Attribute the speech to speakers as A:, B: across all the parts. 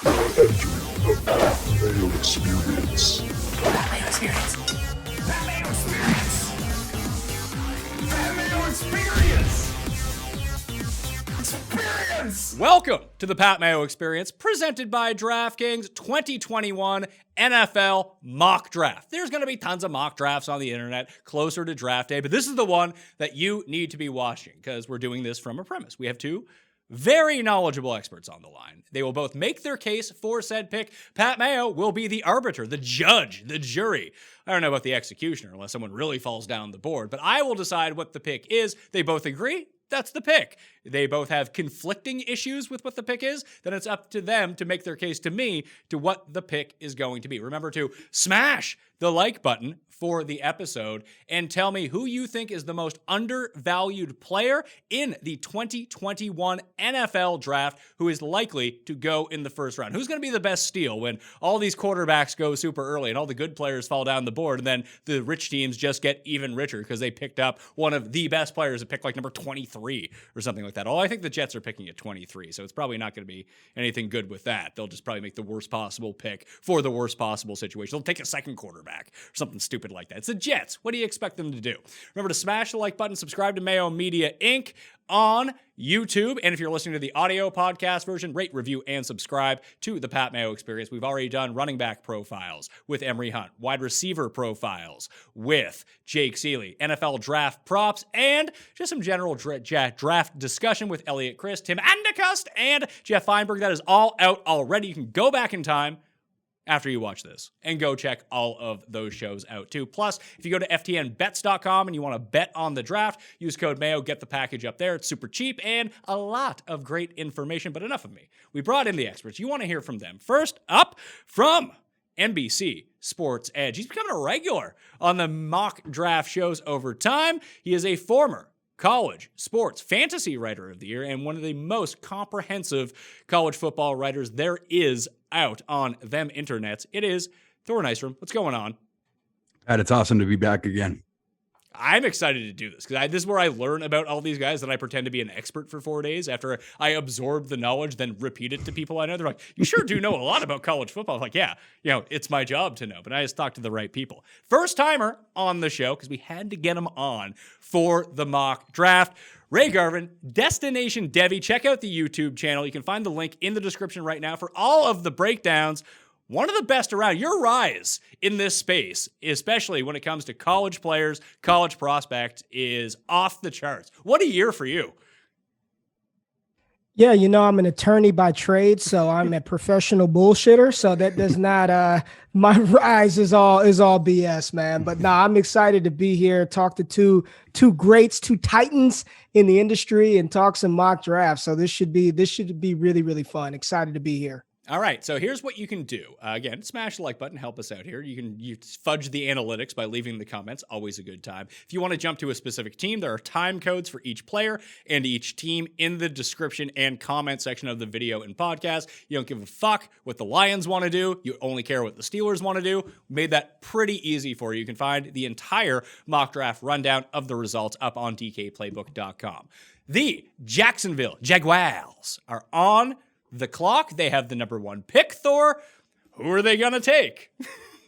A: The Mayo Experience.
B: Mayo Experience. Mayo Experience. Mayo Experience. Experience.
C: Welcome to the Pat Mayo Experience, presented by DraftKings 2021 NFL Mock Draft. There's going to be tons of mock drafts on the internet closer to draft day, but this is the one that you need to be watching because we're doing this from a premise. We have two very knowledgeable experts on the line. They will both make their case for said pick. Pat Mayo will be the arbiter, the judge, the jury. I don't know about the executioner unless someone really falls down the board, but I will decide what the pick is. They both agree. That's the pick. They both have conflicting issues with what the pick is. Then it's up to them to make their case to me to what the pick is going to be. Remember to smash the like button for the episode and tell me who you think is the most undervalued player in the 2021 NFL draft who is likely to go in the first round. Who's going to be the best steal when all these quarterbacks go super early and all the good players fall down the board and then the rich teams just get even richer because they picked up one of the best players at pick like number 23 or something like that. Oh, I think the Jets are picking at 23, so it's probably not going to be anything good with that. They'll just probably make the worst possible pick for the worst possible situation. They'll take a second quarterback or something stupid like that. It's the Jets. What do you expect them to do? Remember to smash the like button, subscribe to Mayo Media Inc. on YouTube. And if you're listening to the audio podcast version, rate, review, and subscribe to the Pat Mayo Experience. We've already done running back profiles with Emery Hunt, wide receiver profiles with Jake Seeley, NFL draft props, and just some general draft discussion with Elliot Chris, Tim Andacust, and Jeff Feinberg. That is all out already. You can go back in time after you watch this and go check all of those shows out too. Plus, if you go to ftnbets.com and you want to bet on the draft, use code Mayo, get the package up there. It's super cheap and a lot of great information, but enough of me. We brought in the experts. You want to hear from them. First up from NBC Sports Edge. He's becoming a regular on the mock draft shows over time. He is a former college sports fantasy writer of the year and one of the most comprehensive college football writers there is out on them internets. It is Thor Nystrom. What's going on?
D: Pat, it's awesome to be back again.
C: I'm excited to do this because this is where I learn about all these guys that I pretend to be an expert for 4 days after I absorb the knowledge, then repeat it to people I know. They're like, you sure do know a lot about college football. I'm like, yeah, it's my job to know, but I just talk to the right people. First timer on the show because we had to get him on for the mock draft. Ray Garvin, Destination Devy. Check out the YouTube channel. You can find the link in the description right now for all of the breakdowns. One of the best around. Your rise in this space, especially when it comes to college players, college prospects, is off the charts. What a year for you.
E: Yeah, I'm an attorney by trade, so I'm a professional bullshitter. So that does not my rise is all BS, man. But no, I'm excited to be here, talk to two greats, two titans in the industry, and talk some mock drafts. So this should be really, really fun. Excited to be here.
C: All right, so here's what you can do. Again, smash the like button, help us out here. You fudge the analytics by leaving the comments, always a good time. If you want to jump to a specific team, there are time codes for each player and each team in the description and comment section of the video and podcast. You don't give a fuck what the Lions want to do. You only care what the Steelers want to do. We made that pretty easy for you. You can find the entire mock draft rundown of the results up on dkplaybook.com. The Jacksonville Jaguars are on the clock. They have the number one pick, Thor. Who are they going to take?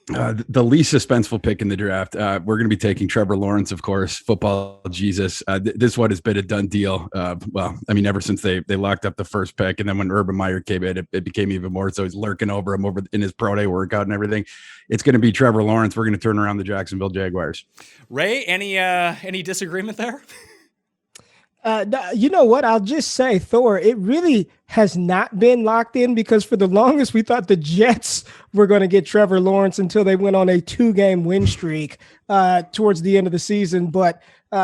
D: The least suspenseful pick in the draft. We're going to be taking Trevor Lawrence, of course, football Jesus. This one has been a done deal. Ever since they locked up the first pick, and then when Urban Meyer came in, it became even more. So he's lurking over him over in his pro day workout and everything. It's going to be Trevor Lawrence. We're going to turn around the Jacksonville Jaguars.
C: Ray, any disagreement there?
E: You know what? I'll just say, Thor, it really has not been locked in because for the longest we thought the Jets were going to get Trevor Lawrence until they went on a 2-game win streak towards the end of the season. But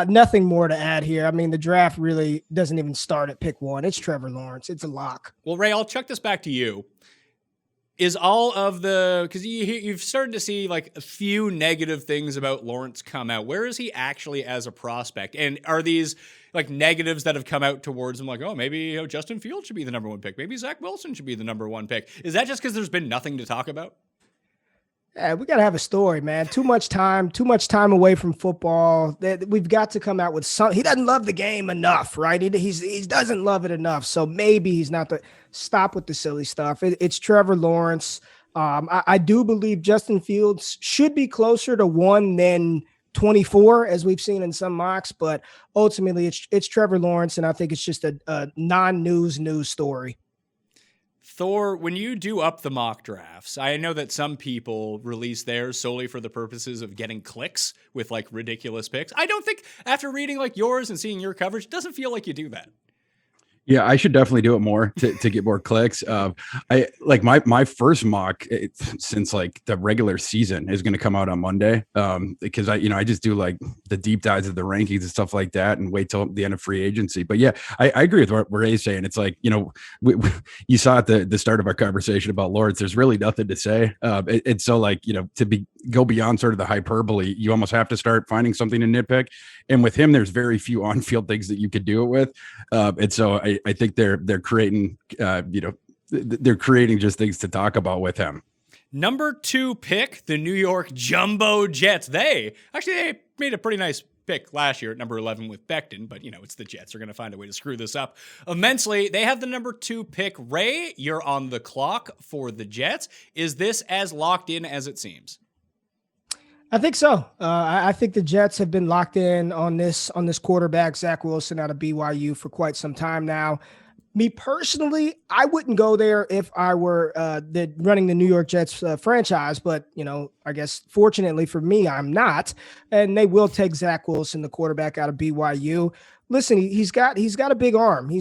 E: nothing more to add here. I mean, the draft really doesn't even start at pick 1. It's Trevor Lawrence. It's a lock.
C: Well, Ray, I'll chuck this back to you. Is all of because you've started to see like a few negative things about Lawrence come out. Where is he actually as a prospect? And are these like negatives that have come out towards him? Like, oh, maybe Justin Fields should be the number 1 pick. Maybe Zach Wilson should be the number 1 pick. Is that just because there's been nothing to talk about?
E: Yeah, we got to have a story, man. Too much time away from football. We've got to come out with some. He doesn't love the game enough, right? He doesn't love it enough. So maybe he's not the stop with the silly stuff. It's Trevor Lawrence. I do believe Justin Fields should be closer to 1 than 24, as we've seen in some mocks, but ultimately it's Trevor Lawrence, and I think it's just a non-news story.
C: Thor, when you do up the mock drafts, I know that some people release theirs solely for the purposes of getting clicks with like ridiculous picks. I don't think after reading like yours and seeing your coverage, it doesn't feel like you do that.
D: Yeah, I should definitely do it more to get more clicks. I like my first mock since like the regular season is going to come out on Monday. Because I just do like the deep dives of the rankings and stuff like that, and wait till the end of free agency. But yeah, I agree with what Ray's saying. It's like, you saw at the start of our conversation about Lawrence, there's really nothing to say. It's so like, go beyond sort of the hyperbole, you almost have to start finding something to nitpick. And with him, there's very few on-field things that you could do it with. And so I think they're creating, they're creating just things to talk about with him.
C: Number 2 pick, the New York Jumbo Jets. They made a pretty nice pick last year at number 11 with Becton, but it's the Jets. They're going to find a way to screw this up immensely. They have the number 2 pick. Ray, you're on the clock for the Jets. Is this as locked in as it seems?
E: I think so. I think the Jets have been locked in on this quarterback, Zach Wilson, out of BYU for quite some time now. Me personally, I wouldn't go there if I were running the New York Jets franchise, but I guess fortunately for me, I'm not, and they will take Zach Wilson, the quarterback out of BYU. Listen, he's got a big arm. He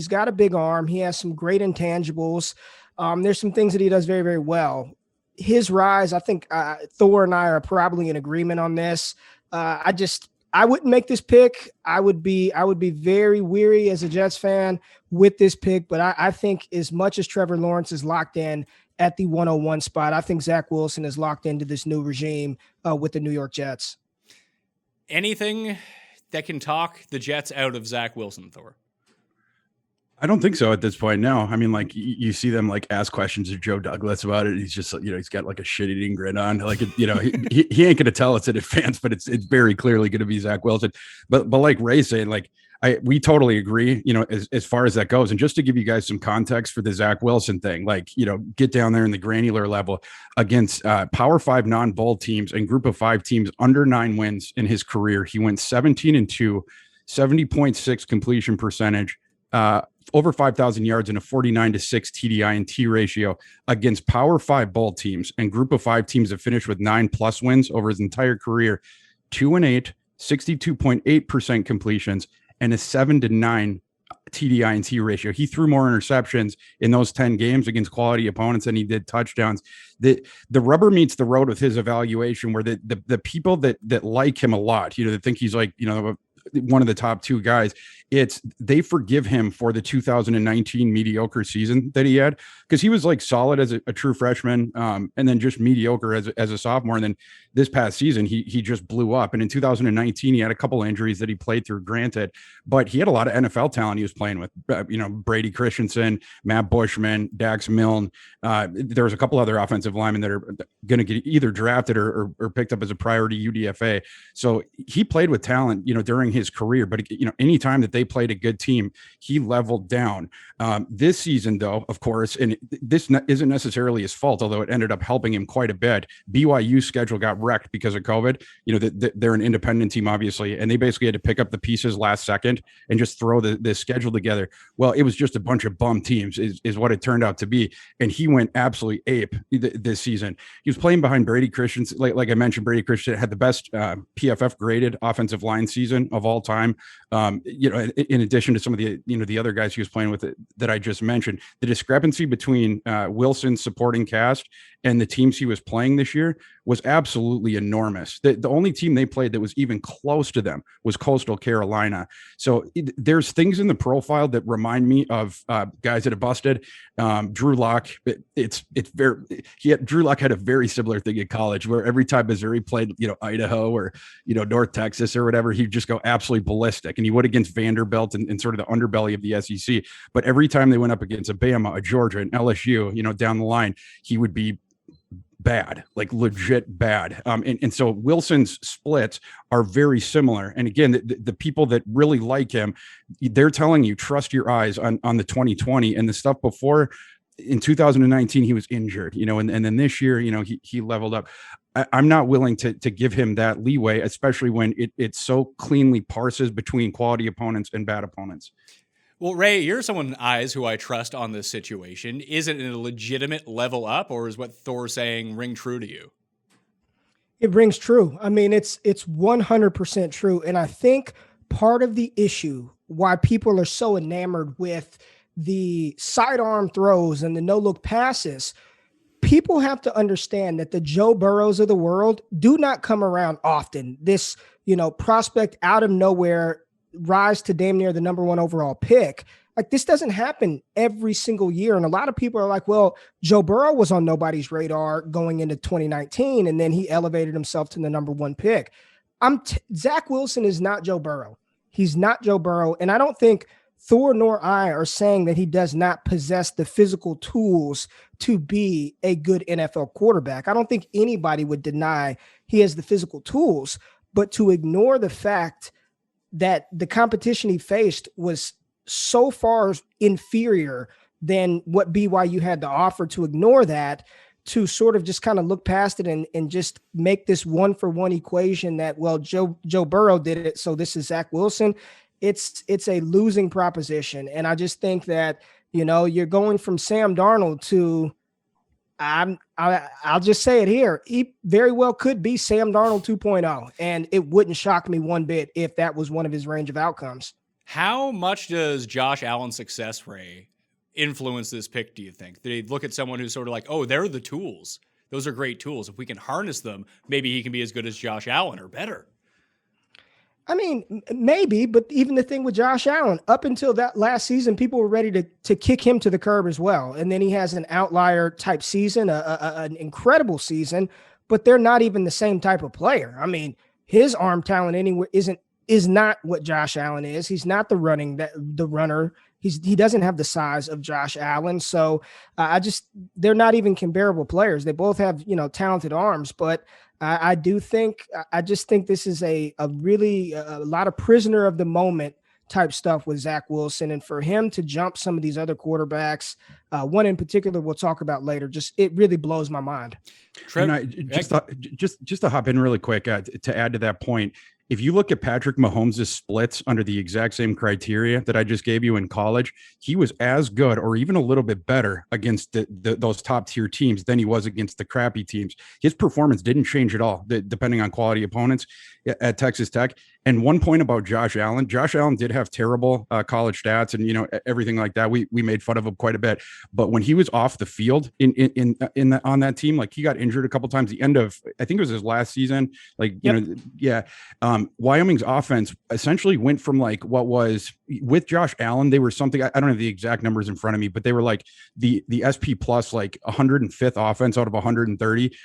E: has some great intangibles. There's some things that he does very, very well. His rise, I think Thor and I are probably in agreement on this. I wouldn't make this pick. I would be very weary as a Jets fan with this pick, but I think as much as Trevor Lawrence is locked in at the 101 spot, I think Zach Wilson is locked into this new regime with the New York Jets.
C: Anything that can talk the Jets out of Zach Wilson, Thor?
D: I don't think so at this point. No, I mean, like you see them like ask questions of Joe Douglas about it. He's just, he's got like a shit-eating grin on. Like, he ain't going to tell us in advance, but it's very clearly going to be Zach Wilson. But like Ray saying, like we totally agree. As far as that goes, and just to give you guys some context for the Zach Wilson thing, like get down there in the granular level against Power 5 non-bowl teams and Group of 5 teams under 9 wins in his career. He went 17-2, 70.6 completion percentage. Over 5,000 yards and a 49-6 TDI and T ratio against Power 5 bowl teams and Group of 5 teams that finished with 9+ wins over his entire career. 2-8, 62.8% completions, and a 7-9 TDI and T ratio. He threw more interceptions in those 10 games against quality opponents than he did touchdowns. The rubber meets the road with his evaluation, where the people that like him a lot, that think he's like, one of the top 2 guys, they forgive him for the 2019 mediocre season that he had, because he was like solid as a true freshman, and then just mediocre as a sophomore. And then this past season, he just blew up. And in 2019, he had a couple injuries that he played through, granted, but he had a lot of NFL talent he was playing with, Brady Christensen, Matt Bushman, Dax Milne. There was a couple other offensive linemen that are going to get either drafted or picked up as a priority UDFA. So he played with talent, during his career, but anytime that they played a good team, he leveled down. This season, though, of course, and this isn't necessarily his fault, although it ended up helping him quite a bit. BYU's schedule got wrecked because of COVID. They're an independent team, obviously, and they basically had to pick up the pieces last second and just throw the schedule together. Well, it was just a bunch of bum teams is what it turned out to be. And he went absolutely ape this season. He was playing behind Brady Christensen. Like I mentioned, Brady Christensen had the best PFF graded offensive line season of all time. In addition to some of the other guys he was playing with that I just mentioned, the discrepancy between Wilson's supporting cast and the teams he was playing this year was absolutely enormous. The only team they played that was even close to them was Coastal Carolina. So there's things in the profile that remind me of guys that have busted. Drew Lock, Drew Lock had a very similar thing in college, where every time Missouri played, Idaho or, North Texas or whatever, he'd just go absolutely ballistic. And he would against Vanderbilt and sort of the underbelly of the SEC. But every time they went up against a Bama, a Georgia, an LSU, down the line, he would be bad, like legit bad. And so Wilson's splits are very similar. And again, the people that really like him, they're telling you, trust your eyes on the 2020 and the stuff before. In 2019, he was injured, and then this year, he leveled up. I'm not willing to give him that leeway, especially when it so cleanly parses between quality opponents and bad opponents.
C: Well, Ray, you're someone eyes who I trust on this situation. Is it a legitimate level up, or is what Thor's saying ring true to you?
E: It rings true. I mean, it's 100% true. And I think part of the issue why people are so enamored with the sidearm throws and the no-look passes, people have to understand that the Joe Burrows of the world do not come around often. This, prospect out of nowhere rise to damn near the number 1 overall pick. Like, this doesn't happen every single year. And a lot of people are like, well, Joe Burrow was on nobody's radar going into 2019, and then he elevated himself to the number 1 pick. Zach Wilson is not Joe Burrow. He's not Joe Burrow. And I don't think Thor nor I are saying that he does not possess the physical tools to be a good NFL quarterback. I don't think anybody would deny he has the physical tools, but to ignore the fact that the competition he faced was so far inferior than what BYU had to offer, to ignore that, to sort of just kind of look past it and just make this 1-for-1 equation that, well, Joe Burrow did it, so this is Zach Wilson. It's a losing proposition. And I just think that, you're going from Sam Darnold to, I'll just say it here, he very well could be Sam Darnold 2.0. And it wouldn't shock me one bit if that was one of his range of outcomes.
C: How much does Josh Allen's success, Ray, influence this pick, do you think? They look at someone who's sort of like, oh, they're the tools. Those are great tools. If we can harness them, maybe he can be as good as Josh Allen or better.
E: I mean, maybe, but even the thing with Josh Allen, up until that last season, people were ready to kick him to the curb as well. And then he has an outlier type season, an incredible season, but they're not even the same type of player. I mean, his arm talent anywhere is not what Josh Allen is. He's not the runner. He doesn't have the size of Josh Allen. So they're not even comparable players. They both have, talented arms, but I just think this is a lot of prisoner of the moment type stuff with Zach Wilson. And for him to jump some of these other quarterbacks, one in particular we'll talk about later, it really blows my mind.
D: Trevor, just to hop in really quick to add to that point, if you look at Patrick Mahomes' splits under the exact same criteria that I just gave you in college, he was as good or even a little bit better against those top tier teams than he was against the crappy teams. His performance didn't change at all, depending on quality opponents at Texas Tech. And one point about Josh Allen did have terrible college stats and, everything like that. We made fun of him quite a bit, but when he was off the field on that team, like he got injured a couple times, the end of, I think it was his last season, Wyoming's offense essentially went from like what was with Josh Allen. They were something, I don't have the exact numbers in front of me, but they were like the SP plus like 105th offense out of 130.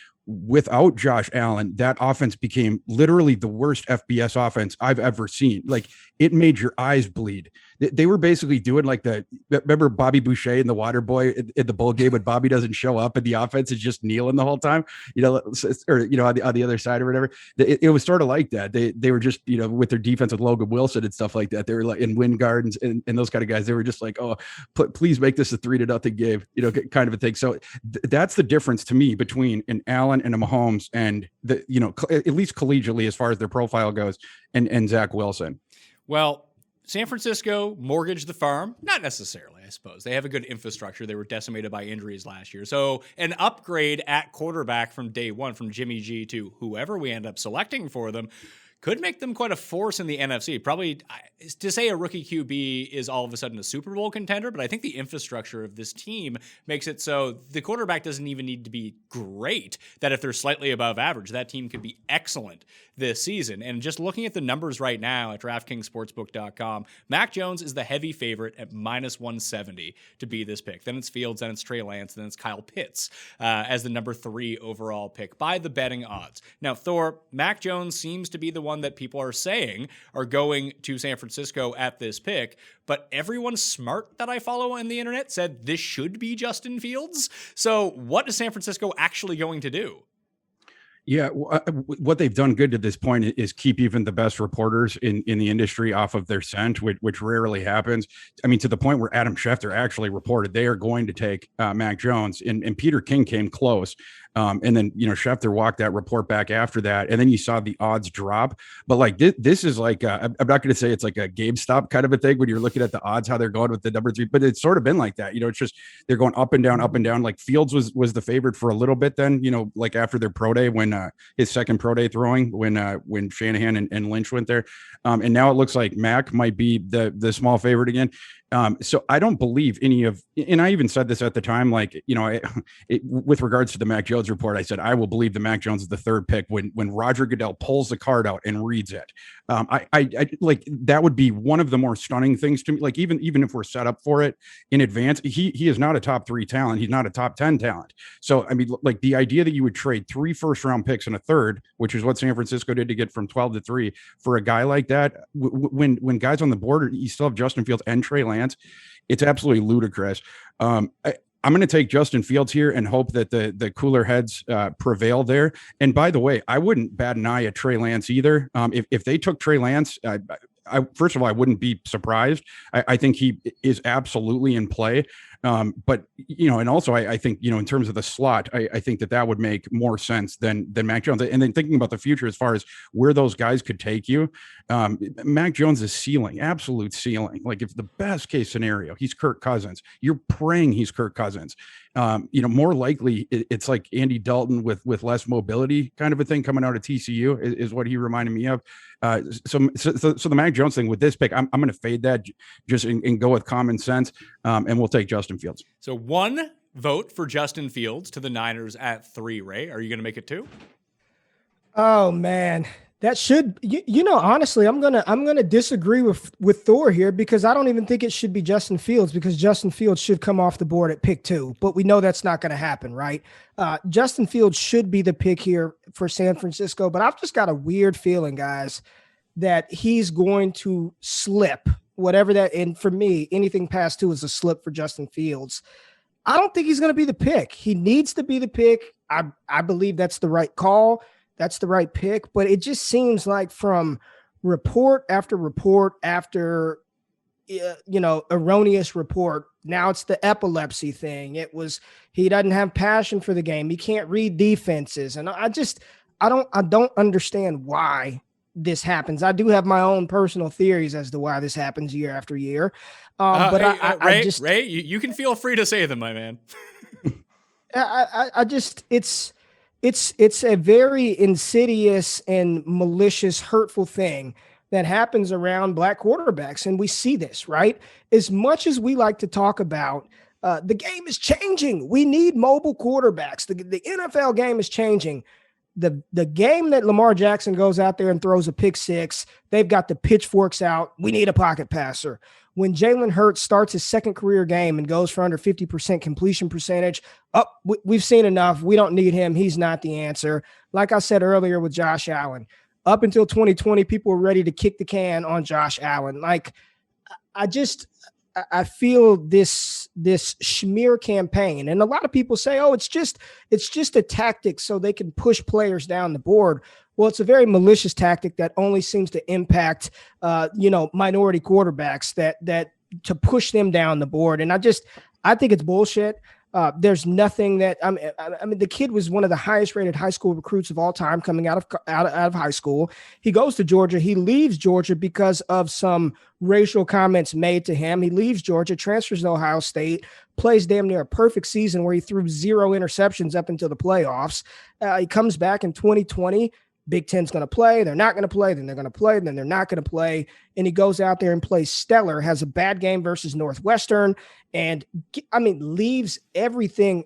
D: Without Josh Allen, that offense became literally the worst FBS offense I've ever seen. Like, it made your eyes bleed. They were basically doing like remember Bobby Boucher in The Water Boy in the bowl game when Bobby doesn't show up and the offense is just kneeling the whole time, on the other side or whatever. It was sort of like that. They were just, with their defense with Logan Wilson and stuff like that. They were like in wind gardens and those kind of guys. They were just like, oh, please make this a 3-0 game, kind of a thing. So that's the difference to me between an Allen and a Mahomes and at least collegiately as far as their profile goes and Zach Wilson.
C: Well, San Francisco mortgaged the farm? Not necessarily, I suppose. They have a good infrastructure. They were decimated by injuries last year. So an upgrade at quarterback from day one, from Jimmy G to whoever we end up selecting for them, could make them quite a force in the NFC. Probably to say a rookie QB is all of a sudden a Super Bowl contender, but I think the infrastructure of this team makes it so the quarterback doesn't even need to be great, that if they're slightly above average, that team could be excellent this season. And just looking at the numbers right now at DraftKingsSportsbook.com, Mac Jones is the heavy favorite at -170 to be this pick. Then it's Fields, then it's Trey Lance, then it's Kyle Pitts as the number 3 overall pick by the betting odds. Now, Thor, Mac Jones seems to be the one that people are saying are going to San Francisco at this pick, but everyone smart that I follow on the internet said this should be Justin Fields. So what is San Francisco actually going to do?
D: Yeah, what they've done good to this point is keep even the best reporters in the industry off of their scent, which rarely happens. I mean, to the point where Adam Schefter actually reported they are going to take Mac Jones, and Peter King came close. And then, Schefter walked that report back after that. And then you saw the odds drop. But like this is like, I'm not going to say it's like a GameStop kind of a thing when you're looking at the odds, how they're going with the number 3, but it's sort of been like that. It's just they're going up and down, up and down. Like Fields was the favorite for a little bit then, like after their pro day when his second pro day throwing, when Shanahan and Lynch went there. And now it looks like Mac might be the small favorite again. So I don't believe any of, and I even said this at the time, like, with regards to the Mac Jones report, I said, I will believe the Mac Jones is the third pick when Roger Goodell pulls the card out and reads it. I like, that would be one of the more stunning things to me. Like, even if we're set up for it in advance, he is not a top 3 talent. He's not a top 10 talent. So, I mean, like the idea that you would trade 3 first-round picks and a third, which is what San Francisco did to get from 12 to 3 for a guy like that, when guys on the board, you still have Justin Fields and Trey Lance, it's absolutely ludicrous. I'm going to take Justin Fields here and hope that the cooler heads prevail there. And by the way, I wouldn't bat an eye at Trey Lance either. If they took Trey Lance, first of all, I wouldn't be surprised. I think he is absolutely in play. But, and also I think, in terms of the slot, I think that would make more sense than Mac Jones. And then thinking about the future, as far as where those guys could take you, Mac Jones is ceiling, absolute ceiling. Like if the best case scenario, he's Kirk Cousins, you're praying he's Kirk Cousins. More likely it's like Andy Dalton with less mobility kind of a thing coming out of TCU is what he reminded me of. So the Mac Jones thing with this pick, I'm going to fade that just and go with common sense. And we'll take Justin Fields.
C: So 1 vote for Justin Fields to the Niners at 3, Ray. Are you going to make it 2?
E: Oh man, that should, honestly, I'm gonna disagree with Thor here, because I don't even think it should be Justin Fields, because Justin Fields should come off the board at pick 2, but we know that's not going to happen, right? Justin Fields should be the pick here for San Francisco, but I've just got a weird feeling, guys, that he's going to slip, whatever that. And for me, anything past 2 is a slip for Justin Fields. I don't think he's going to be the pick. He needs to be the pick. I believe that's the right call. That's the right pick, but it just seems like from report after report after, erroneous report. Now it's the epilepsy thing. It was, he doesn't have passion for the game. He can't read defenses. And I don't understand why this happens. I do have my own personal theories as to why this happens year after year. But
C: Ray, you can feel free to say them, my man. It's a very insidious and malicious, hurtful thing that happens around black quarterbacks. And we see this, right? As much as we like to talk about the game is changing, we need mobile quarterbacks. The NFL game is changing. The game that Lamar Jackson goes out there and throws a pick 6, they've got the pitchforks out. We need a pocket passer. When Jalen Hurts starts his second career game and goes for under 50% completion percentage, we've seen enough. We don't need him. He's not the answer. Like I said earlier with Josh Allen, up until 2020, people were ready to kick the can on Josh Allen. Like, I feel this smear campaign, and a lot of people say, "Oh, it's just a tactic so they can push players down the board." Well, it's a very malicious tactic that only seems to impact, minority quarterbacks that to push them down the board. And I think it's bullshit. There's nothing that I mean, the kid was one of the highest rated high school recruits of all time coming out of high school. He goes to Georgia. He leaves Georgia because of some racial comments made to him. He leaves Georgia, transfers to Ohio State, plays damn near a perfect season where he threw 0 interceptions up until the playoffs. He comes back in 2020. Big Ten's going to play. They're not going to play. Then they're going to play. Then they're not going to play. And he goes out there and plays stellar, has a bad game versus Northwestern, and leaves everything.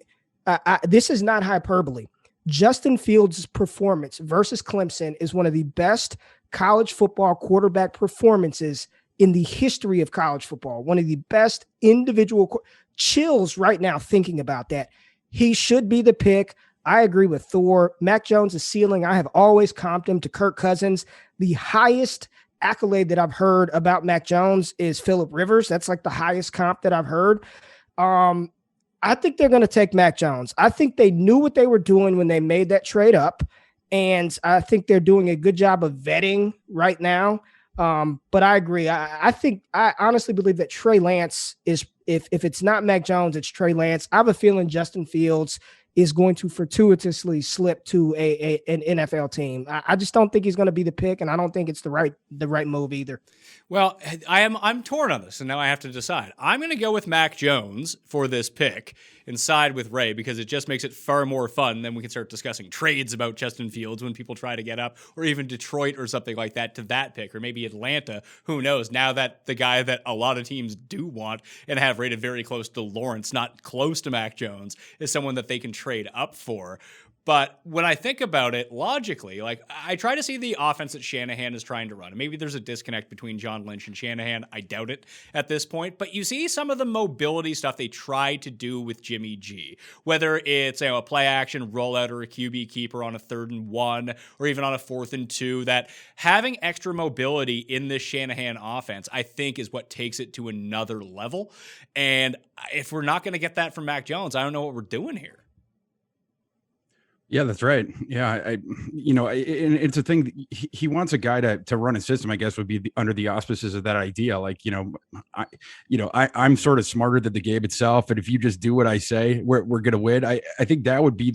C: This is not hyperbole. Justin Fields' performance versus Clemson is one of the best college football quarterback performances in the history of college football. One of the best individual chills right now thinking about that. He should be the pick.
E: I agree with Thor. Mac Jones' ceiling, I have always comped him to Kirk Cousins. The highest accolade that I've heard about Mac Jones is Phillip Rivers. That's like the highest comp that I've heard. I think they're going to take Mac Jones. I think they knew what they were doing when they made that trade up, and I think they're doing a good job of vetting right now. But I agree. I honestly believe that Trey Lance is, if it's not Mac Jones, it's Trey Lance. I have a feeling Justin Fields is going to fortuitously slip to an NFL team. I just don't think he's going to be the pick, and I don't think it's the right move either.
C: Well, I'm torn on this, and now I have to decide. I'm going to go with Mac Jones for this pick and side with Ray because it just makes it far more fun. Then we can start discussing trades about Justin Fields when people try to get up, or even Detroit or something like that to that pick, or maybe Atlanta. Who knows? Now that the guy that a lot of teams do want and have rated very close to Lawrence, not close to Mac Jones, is someone that they can trade up for. But when I think about it logically, like I try to see the offense that Shanahan is trying to run. And maybe there's a disconnect between John Lynch and Shanahan. I doubt it at this point. But you see some of the mobility stuff they try to do with Jimmy G, whether it's a play action rollout or a QB keeper on a 3rd and 1, or even on a 4th and 2. That having extra mobility in this Shanahan offense, I think, is what takes it to another level. And if we're not going to get that from Mac Jones, I don't know what we're doing here.
D: Yeah, that's right. Yeah, it's a thing. He wants a guy to run a system, I guess, would be under the auspices of that idea. Like, I'm sort of smarter than the game itself. And if you just do what I say, we're going to win. I think that would be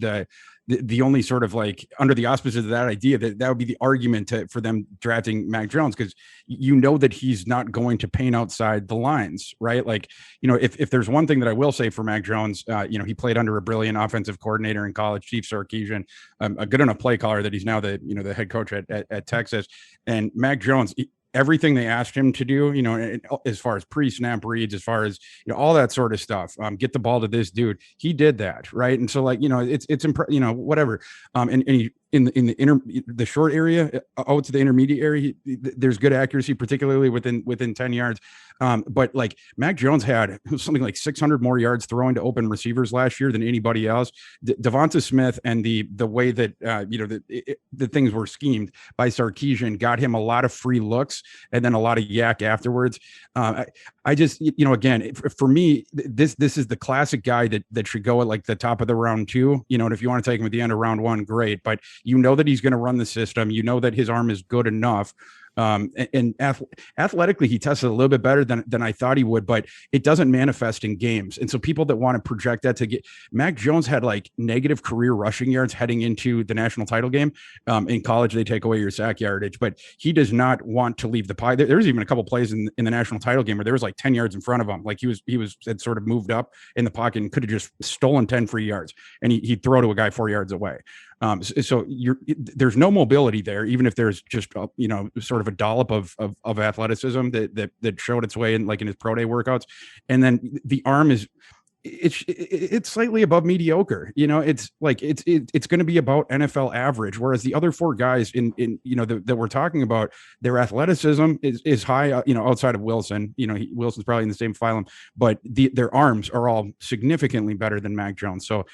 D: the only sort of like under the auspices of that idea, that would be the argument for them drafting Mac Jones, because that he's not going to paint outside the lines, right? Like, if there's one thing that I will say for Mac Jones, he played under a brilliant offensive coordinator in college, Steve Sarkisian, a good enough play caller that he's now the head coach at Texas. And Mac Jones, everything they asked him to do, as far as pre-snap reads, as far as, all that sort of stuff, get the ball to this dude, he did that. Right. And so it's whatever. And he, in the short area out to the intermediate area, there's good accuracy, particularly within 10 yards. But like Mac Jones had something like 600 more yards throwing to open receivers last year than anybody else. DeVonta Smith and the way that the things were schemed by Sarkisian got him a lot of free looks and then a lot of yak afterwards. I just, again, for me, this is the classic guy that should go at like the top of the round 2, and if you want to take him at the end of round 1, great. But that he's going to run the system, that his arm is good enough. And athletically, he tested a little bit better than I thought he would, but it doesn't manifest in games. And so people that want to project that to get Mac Jones had like negative career rushing yards heading into the national title game. In college, they take away your sack yardage, but he does not want to leave the pie. There's even a couple plays in the national title game where there was like 10 yards in front of him. Like he had sort of moved up in the pocket and could have just stolen 10 free yards, and he'd throw to a guy 4 yards away. So there's no mobility there, even if there's just sort of a dollop of athleticism that showed its way in his pro day workouts. And then the arm it's slightly above mediocre. It's like it's going to be about NFL average, whereas the other 4 guys in that we're talking about, their athleticism is high, outside of Wilson. Wilson's probably in the same phylum, but their arms are all significantly better than Mac Jones. So.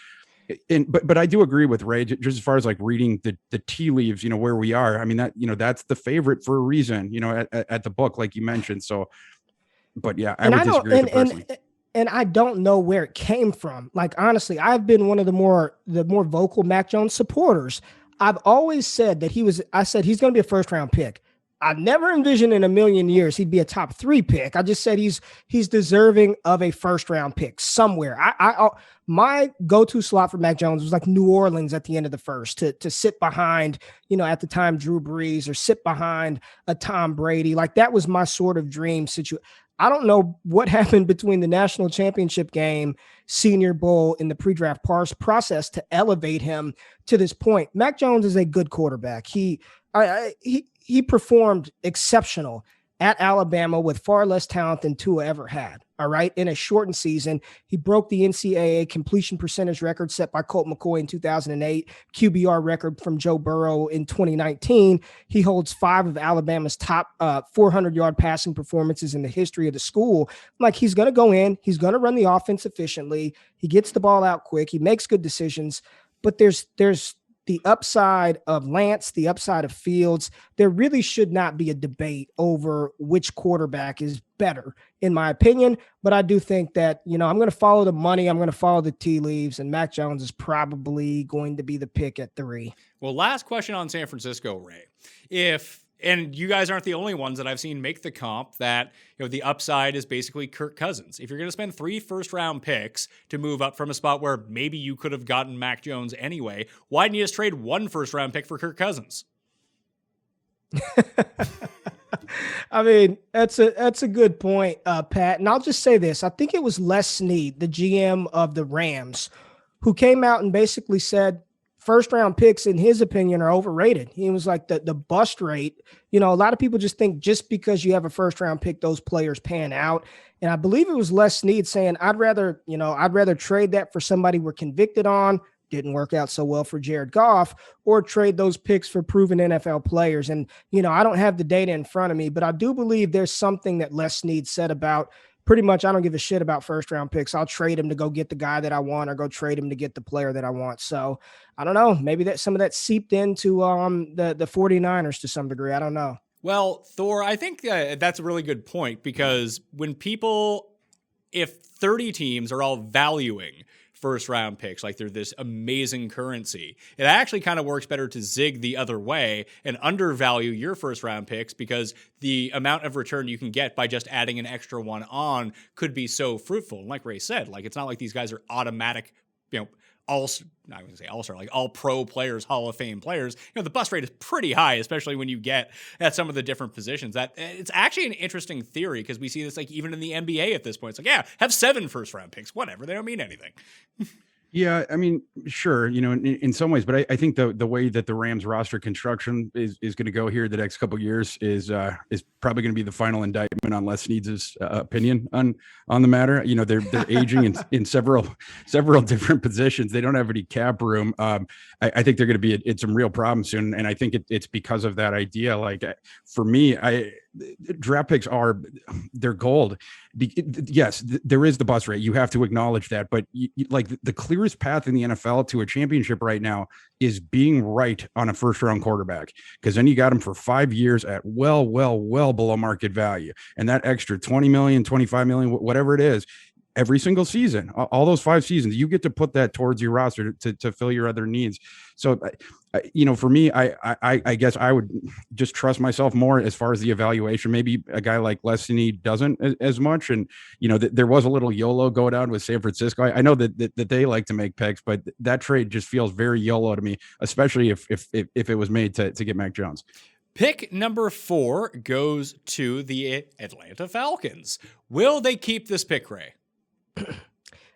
D: But I do agree with Ray, just as far as like reading the tea leaves, where we are. I mean, that's the favorite for a reason, at the book, like you mentioned. So, but yeah, I would disagree with it personally.
E: And I don't know where it came from. Like, honestly, I've been one of the more vocal Mac Jones supporters. I've always said that he's going to be a 1st-round pick. I never envisioned in a million years he'd be a top 3 pick. I just said he's deserving of a 1st-round pick somewhere. My go-to slot for Mac Jones was like New Orleans at the end of the 1st to sit behind, at the time Drew Brees, or sit behind a Tom Brady. Like, that was my sort of dream situation. I don't know what happened between the national championship game, Senior Bowl, in the pre-draft process to elevate him to this point. Mac Jones is a good quarterback. He performed exceptional at Alabama with far less talent than Tua ever had. All right. In a shortened season, he broke the NCAA completion percentage record set by Colt McCoy in 2008, QBR record from Joe Burrow in 2019. He holds 5 of Alabama's top 400-yard passing performances in the history of the school. Like, he's going to go in, he's going to run the offense efficiently. He gets the ball out quick. He makes good decisions. but there's the upside of Lance, the upside of Fields. There really should not be a debate over which quarterback is better, in my opinion. But I do think that, I'm going to follow the money. I'm going to follow the tea leaves, and Mac Jones is probably going to be the pick at 3.
C: Well, last question on San Francisco, Ray. And you guys aren't the only ones that I've seen make the comp that, the upside is basically Kirk Cousins. If you're going to spend 3 first-round picks to move up from a spot where maybe you could have gotten Mac Jones anyway, why didn't you just trade 1 first-round pick for Kirk Cousins?
E: I mean, that's a good point, Pat. And I'll just say this. I think it was Les Snead, the GM of the Rams, who came out and basically said, first-round picks, in his opinion, are overrated. He was like the bust rate. A lot of people just think just because you have a first-round pick, those players pan out. And I believe it was Les Snead saying, I'd rather trade that for somebody we're convicted on. Didn't work out so well for Jared Goff, or trade those picks for proven NFL players. And, I don't have the data in front of me, but I do believe there's something that Les Snead said about pretty much, I don't give a shit about first-round picks. I'll trade him to go get the guy that I want, or go trade him to get the player that I want. So I don't know. Maybe that some of that seeped into the 49ers to some degree. I don't know.
C: Well, Thor, I think that's a really good point, because if 30 teams are all valuing first-round picks like they're this amazing currency, it actually kind of works better to zig the other way and undervalue your first-round picks, because the amount of return you can get by just adding an extra one on could be so fruitful. And like Ray said, it's not like these guys are automatic, all pro players, Hall of Fame players. The bust rate is pretty high, especially when you get at some of the different positions. That it's actually an interesting theory, because we see this even in the NBA at this point. It's have 7 first-round picks, whatever. They don't mean anything.
D: Yeah, I mean, sure, in some ways, but I think the way that the Rams roster construction is going to go here the next couple of years is probably going to be the final indictment on Les Snead's opinion on the matter. They're aging in several different positions. They don't have any cap room. I think they're going to be in some real problems soon, and I think it's because of that idea. For me, draft picks they're gold. Yes, there is the bust rate. You have to acknowledge that, but the clearest path in the NFL to a championship right now is being right on a first round quarterback, because then you got him for 5 years at well below market value, and that extra 20 million, 25 million, whatever it is, every single season, all those 5 seasons, you get to put that towards your roster to fill your other needs. So, for me, I guess I would just trust myself more as far as the evaluation. Maybe a guy like Les Snead doesn't as much. And, there was a little YOLO go down with San Francisco. I know that they like to make picks, but that trade just feels very YOLO to me, especially if it was made to get Mac Jones.
C: Pick number 4 goes to the Atlanta Falcons. Will they keep this pick, Ray?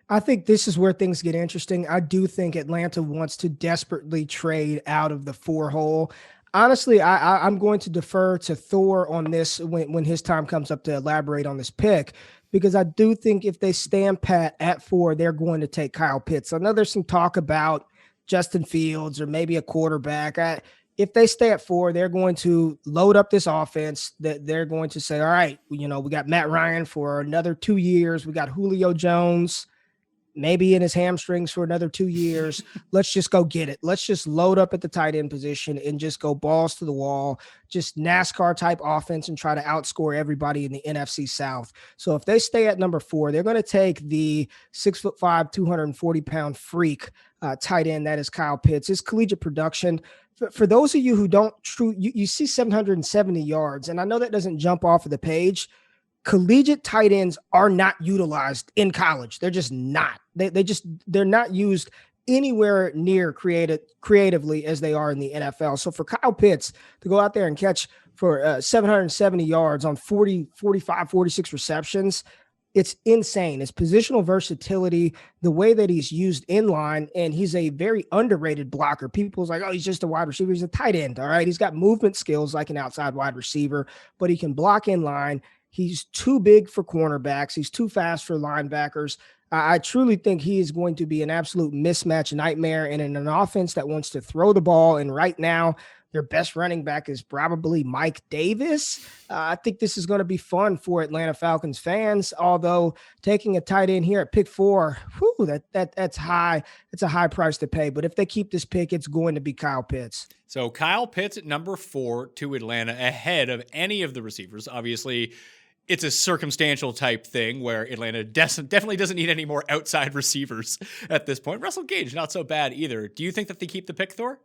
E: I think this is where things get interesting. I do think Atlanta wants to desperately trade out of the 4 hole. Honestly, I'm going to defer to Thor on this when his time comes up to elaborate on this pick, because I do think if they stand pat at 4, they're going to take Kyle Pitts. I know there's some talk about Justin Fields or maybe a quarterback. If they stay at 4, they're going to load up this offense. That they're going to say, all right, we got Matt Ryan for another 2 years. We got Julio Jones, maybe in his hamstrings for another 2 years. Let's just go get it. Let's just load up at the tight end position and just go balls to the wall, just NASCAR type offense, and try to outscore everybody in the NFC South. So if they stay at number 4, they're going to take the 6'5", 240-pound freak tight end. That is Kyle Pitts. His collegiate production, for those of you who don't you see 770 yards, and I know that doesn't jump off of the page. Collegiate tight ends are not utilized in college. They're just not. They're not used anywhere near creatively as they are in the NFL. So for Kyle Pitts to go out there and catch for 770 yards on 45, 46 receptions, it's insane. His positional versatility, the way that he's used in line, and he's a very underrated blocker. People's like, oh, he's just a wide receiver. He's a tight end, all right? He's got movement skills like an outside wide receiver, but he can block in line. He's too big for cornerbacks. He's too fast for linebackers. I truly think he is going to be an absolute mismatch nightmare, and in an offense that wants to throw the ball. And right now, Their best running back is probably Mike Davis. I think this is going to be fun for Atlanta Falcons fans, although taking a tight end here at pick 4, that's high. It's a high price to pay. But if they keep this pick, it's going to be Kyle Pitts.
C: So Kyle Pitts at number 4 to Atlanta ahead of any of the receivers. Obviously, it's a circumstantial type thing where Atlanta definitely doesn't need any more outside receivers at this point. Russell Gage, not so bad either. Do you think that they keep the pick, Thor?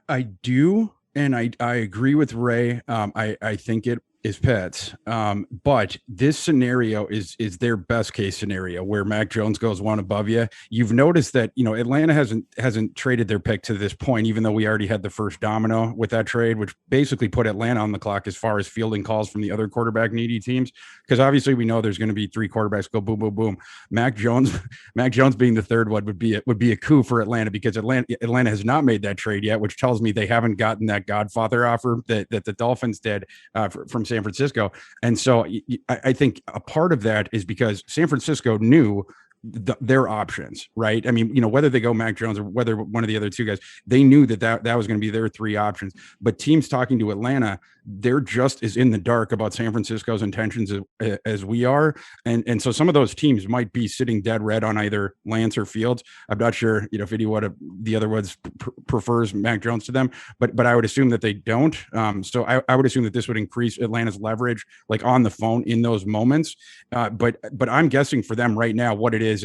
D: I do, and I agree with Ray. I think it is Pitts, but this scenario is their best case scenario where Mac Jones goes one above you. You've noticed that Atlanta hasn't traded their pick to this point, even though we already had the first domino with that trade, which basically put Atlanta on the clock as far as fielding calls from the other quarterback needy teams. Because obviously we know there's going to be 3 quarterbacks go boom boom boom. Mac Jones being the third one would be a coup for Atlanta, because Atlanta has not made that trade yet, which tells me they haven't gotten that Godfather offer that the Dolphins did from San Francisco. And so I think a part of that is because San Francisco knew their options, right? I mean, whether they go Mac Jones or whether one of the other 2 guys, they knew that was going to be their 3 options. But teams talking to Atlanta, they're just as in the dark about San Francisco's intentions as we are. And so some of those teams might be sitting dead red on either Lance or Fields. I'm not sure, if any one of the other ones prefers Mac Jones to them, but I would assume that they don't. So I would assume that this would increase Atlanta's leverage, like on the phone in those moments. But I'm guessing for them right now, what it is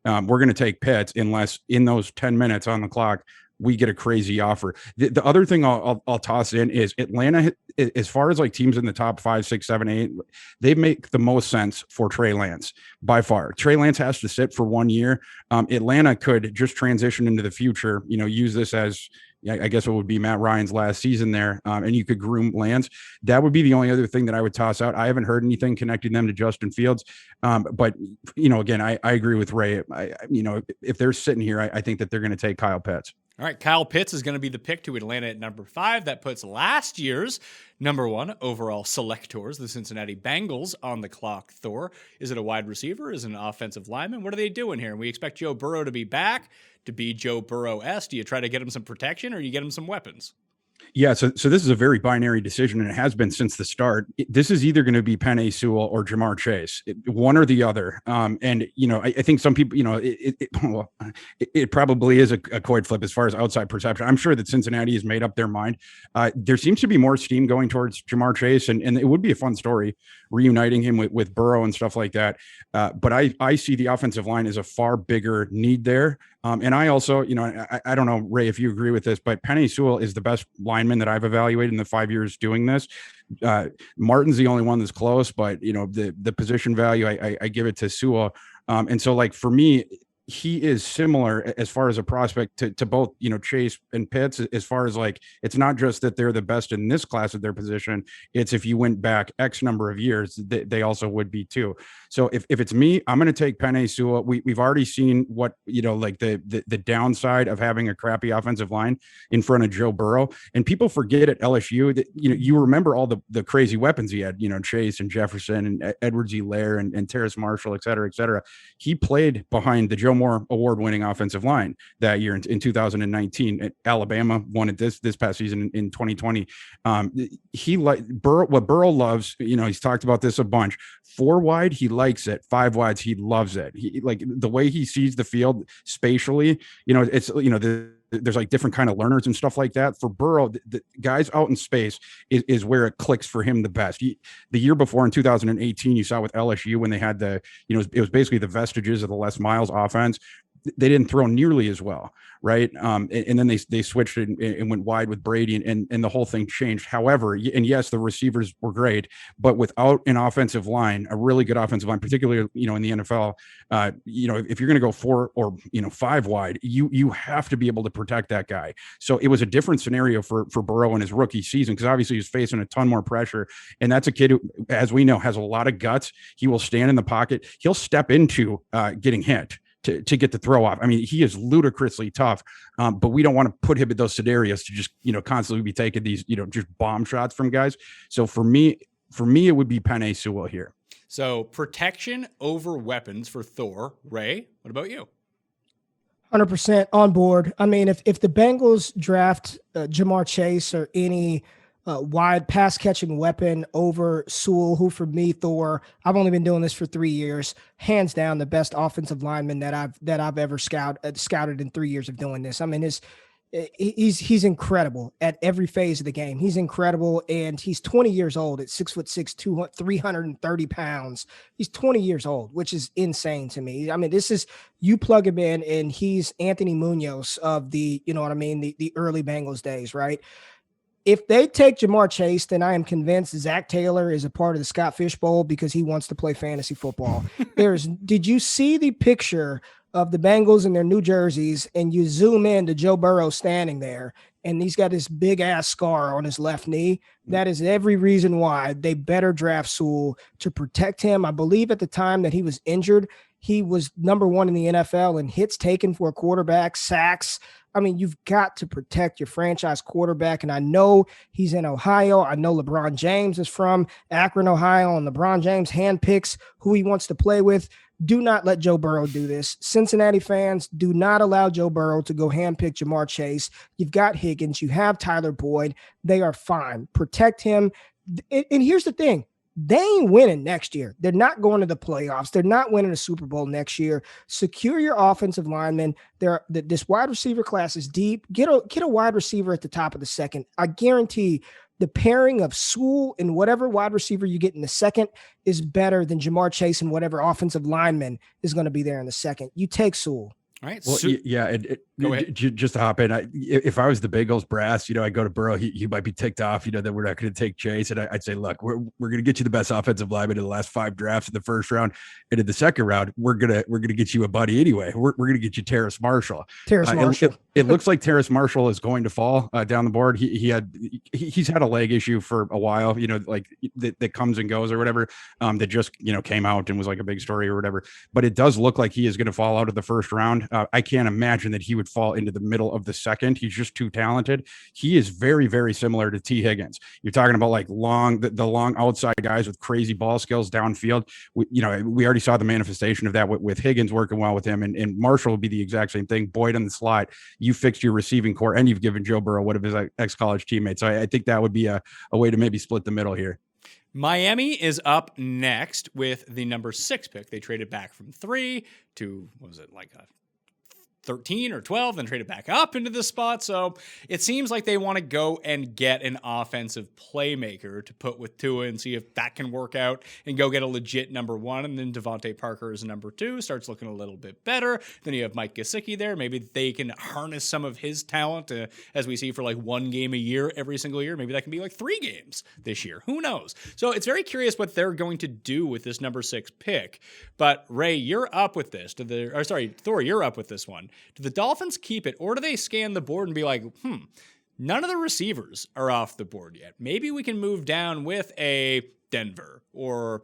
D: we're going to take Pitts unless in those 10 minutes on the clock we get a crazy offer. The other thing I'll toss in is Atlanta, as far as like teams in the top 5, 6, 7, 8, they make the most sense for Trey Lance by far. Trey Lance has to sit for 1 year. Atlanta could just transition into the future, use this as, I guess it would be Matt Ryan's last season there, and you could groom Lance. That would be the only other thing that I would toss out. I haven't heard anything connecting them to Justin Fields, but again, I agree with Ray. If they're sitting here, I think that they're going to take Kyle Pitts.
C: All right, Kyle Pitts is going to be the pick to Atlanta at number 5. That puts last year's number 1 overall selectors, the Cincinnati Bengals, on the clock. Thor, is it a wide receiver? Is it an offensive lineman? What are they doing here? And we expect Joe Burrow to be back, to be Joe Burrow-esque. Do you try to get him some protection, or do you get him some weapons?
D: Yeah, so this is a very binary decision, and it has been since the start. This is either going to be Penei Sewell or Jamar Chase, one or the other. And I think some people, it probably is a coin flip as far as outside perception. I'm sure that Cincinnati has made up their mind. There seems to be more steam going towards Jamar Chase, and it would be a fun story reuniting him with Burrow and stuff like that. But I see the offensive line as a far bigger need there. And I also, I don't know, Ray, if you agree with this, but Penei Sewell is the best lineman that I've evaluated in the 5 years doing this. Martin's the only one that's close, but the position value, I give it to Sewell. And so like for me, he is similar as far as a prospect to both, Chase and Pitts, as far as like, it's not just that they're the best in this class of their position. It's if you went back X number of years, they also would be too. So if it's me, I'm going to take Penei Sewell. We've already seen what, like the downside of having a crappy offensive line in front of Joe Burrow. And people forget at LSU that, you remember all the crazy weapons he had, Chase and Jefferson and Edwards-Helaire and Terrace Marshall, et cetera, et cetera. He played behind the Joe Moore award-winning offensive line that year in 2019. Alabama won it this past season in 2020. What Burrow loves, he's talked about this a bunch. 4 wide, he likes it. 5 wides, he loves it. He, like the way he sees the field spatially, there's like different kind of learners and stuff like that. For Burrow, the guys out in space is where it clicks for him the best. The year before in 2018, you saw with LSU when they had it was basically the vestiges of the Les Miles offense. They didn't throw nearly as well, right? And then they switched it and went wide with Brady, and the whole thing changed. However, and yes, the receivers were great, but without an offensive line, a really good offensive line, particularly in the NFL, if you're going to go 4 or 5 wide, you have to be able to protect that guy. So it was a different scenario for Burrow in his rookie season, because obviously he's facing a ton more pressure, and that's a kid who, as we know, has a lot of guts. He will stand in the pocket. He'll step into getting hit to get the throw off. I mean, he is ludicrously tough, but we don't want to put him in those scenarios to just, constantly be taking these, just bomb shots from guys. So for me, it would be Penei Sewell here.
C: So protection over weapons for Thor. Ray, what about you?
E: 100% on board. I mean, if the Bengals draft Jamar Chase or any wide pass catching weapon over Sewell, who for me, Thor, I've only been doing this for 3 years, hands down the best offensive lineman that I've ever scouted in 3 years of doing this. I mean, he's incredible at every phase of the game. He's incredible, and he's 20 years old at 6'6", 330 pounds. He's 20 years old, which is insane to me. I mean, this is, you plug him in, and he's Anthony Munoz of the, you know what I mean, the early Bengals days, right? If they take Jamar Chase, then I am convinced Zach Taylor is a part of the Scott Fish Bowl because he wants to play fantasy football. Did you see the picture of the Bengals in their new jerseys, and you zoom in to Joe Burrow standing there, and he's got this big ass scar on his left knee? That is every reason why they better draft Sewell to protect him. I believe at the time that he was injured, he was number 1 in the NFL in hits taken for a quarterback, sacks. I mean, you've got to protect your franchise quarterback. And I know he's in Ohio. I know LeBron James is from Akron, Ohio, and LeBron James handpicks who he wants to play with. Do not let Joe Burrow do this. Cincinnati fans, do not allow Joe Burrow to go handpick Jamar Chase. You've got Higgins. You have Tyler Boyd. They are fine. Protect him. And here's the thing. They ain't winning next year. They're not going to the playoffs. They're not winning a Super Bowl next year. Secure your offensive linemen. This wide receiver class is deep. Get a wide receiver at the top of the second. I guarantee the pairing of Sewell and whatever wide receiver you get in the second is better than Jamar Chase and whatever offensive lineman is going to be there in the second. You take Sewell.
C: All right.
D: Well, go ahead. Just to hop in, if I was the Bengals brass, I'd go to Burrow. He might be ticked off, that we're not going to take Chase. And I'd say, look, we're going to get you the best offensive lineman in the last 5 drafts in the first round. And in the second round, we're going to get you a buddy anyway. We're going to get you Terrace Marshall. It looks like Terrace Marshall is going to fall down the board. He's had a leg issue for a while, that comes and goes or whatever, that just, came out and was like a big story or whatever. But it does look like he is going to fall out of the first round. I can't imagine that he would fall into the middle of the second. He's just too talented. He is very, very similar to T. Higgins. You're talking about like the long outside guys with crazy ball skills downfield. We already saw the manifestation of that with Higgins working well with him, and Marshall will be the exact same thing. Boyd on the slot. You fixed your receiving core, and you've given Joe Burrow one of his ex-college teammates. So I think that would be a way to maybe split the middle here.
C: Miami is up next with the number 6 pick. They traded back from 3 to, what was it, like a 13 or 12, then traded back up into this spot. So it seems like they want to go and get an offensive playmaker to put with Tua and see if that can work out and go get a legit number 1. And then DeVonta Parker is number 2, starts looking a little bit better. Then you have Mike Gesicki there. Maybe they can harness some of his talent as we see for like 1 game a year every single year. Maybe that can be like 3 games this year. Who knows? So it's very curious what they're going to do with this number 6 pick. But Ray, you're up with this. Thor, you're up with this one. Do the Dolphins keep it, or do they scan the board and be like, none of the receivers are off the board yet. Maybe we can move down with a Denver or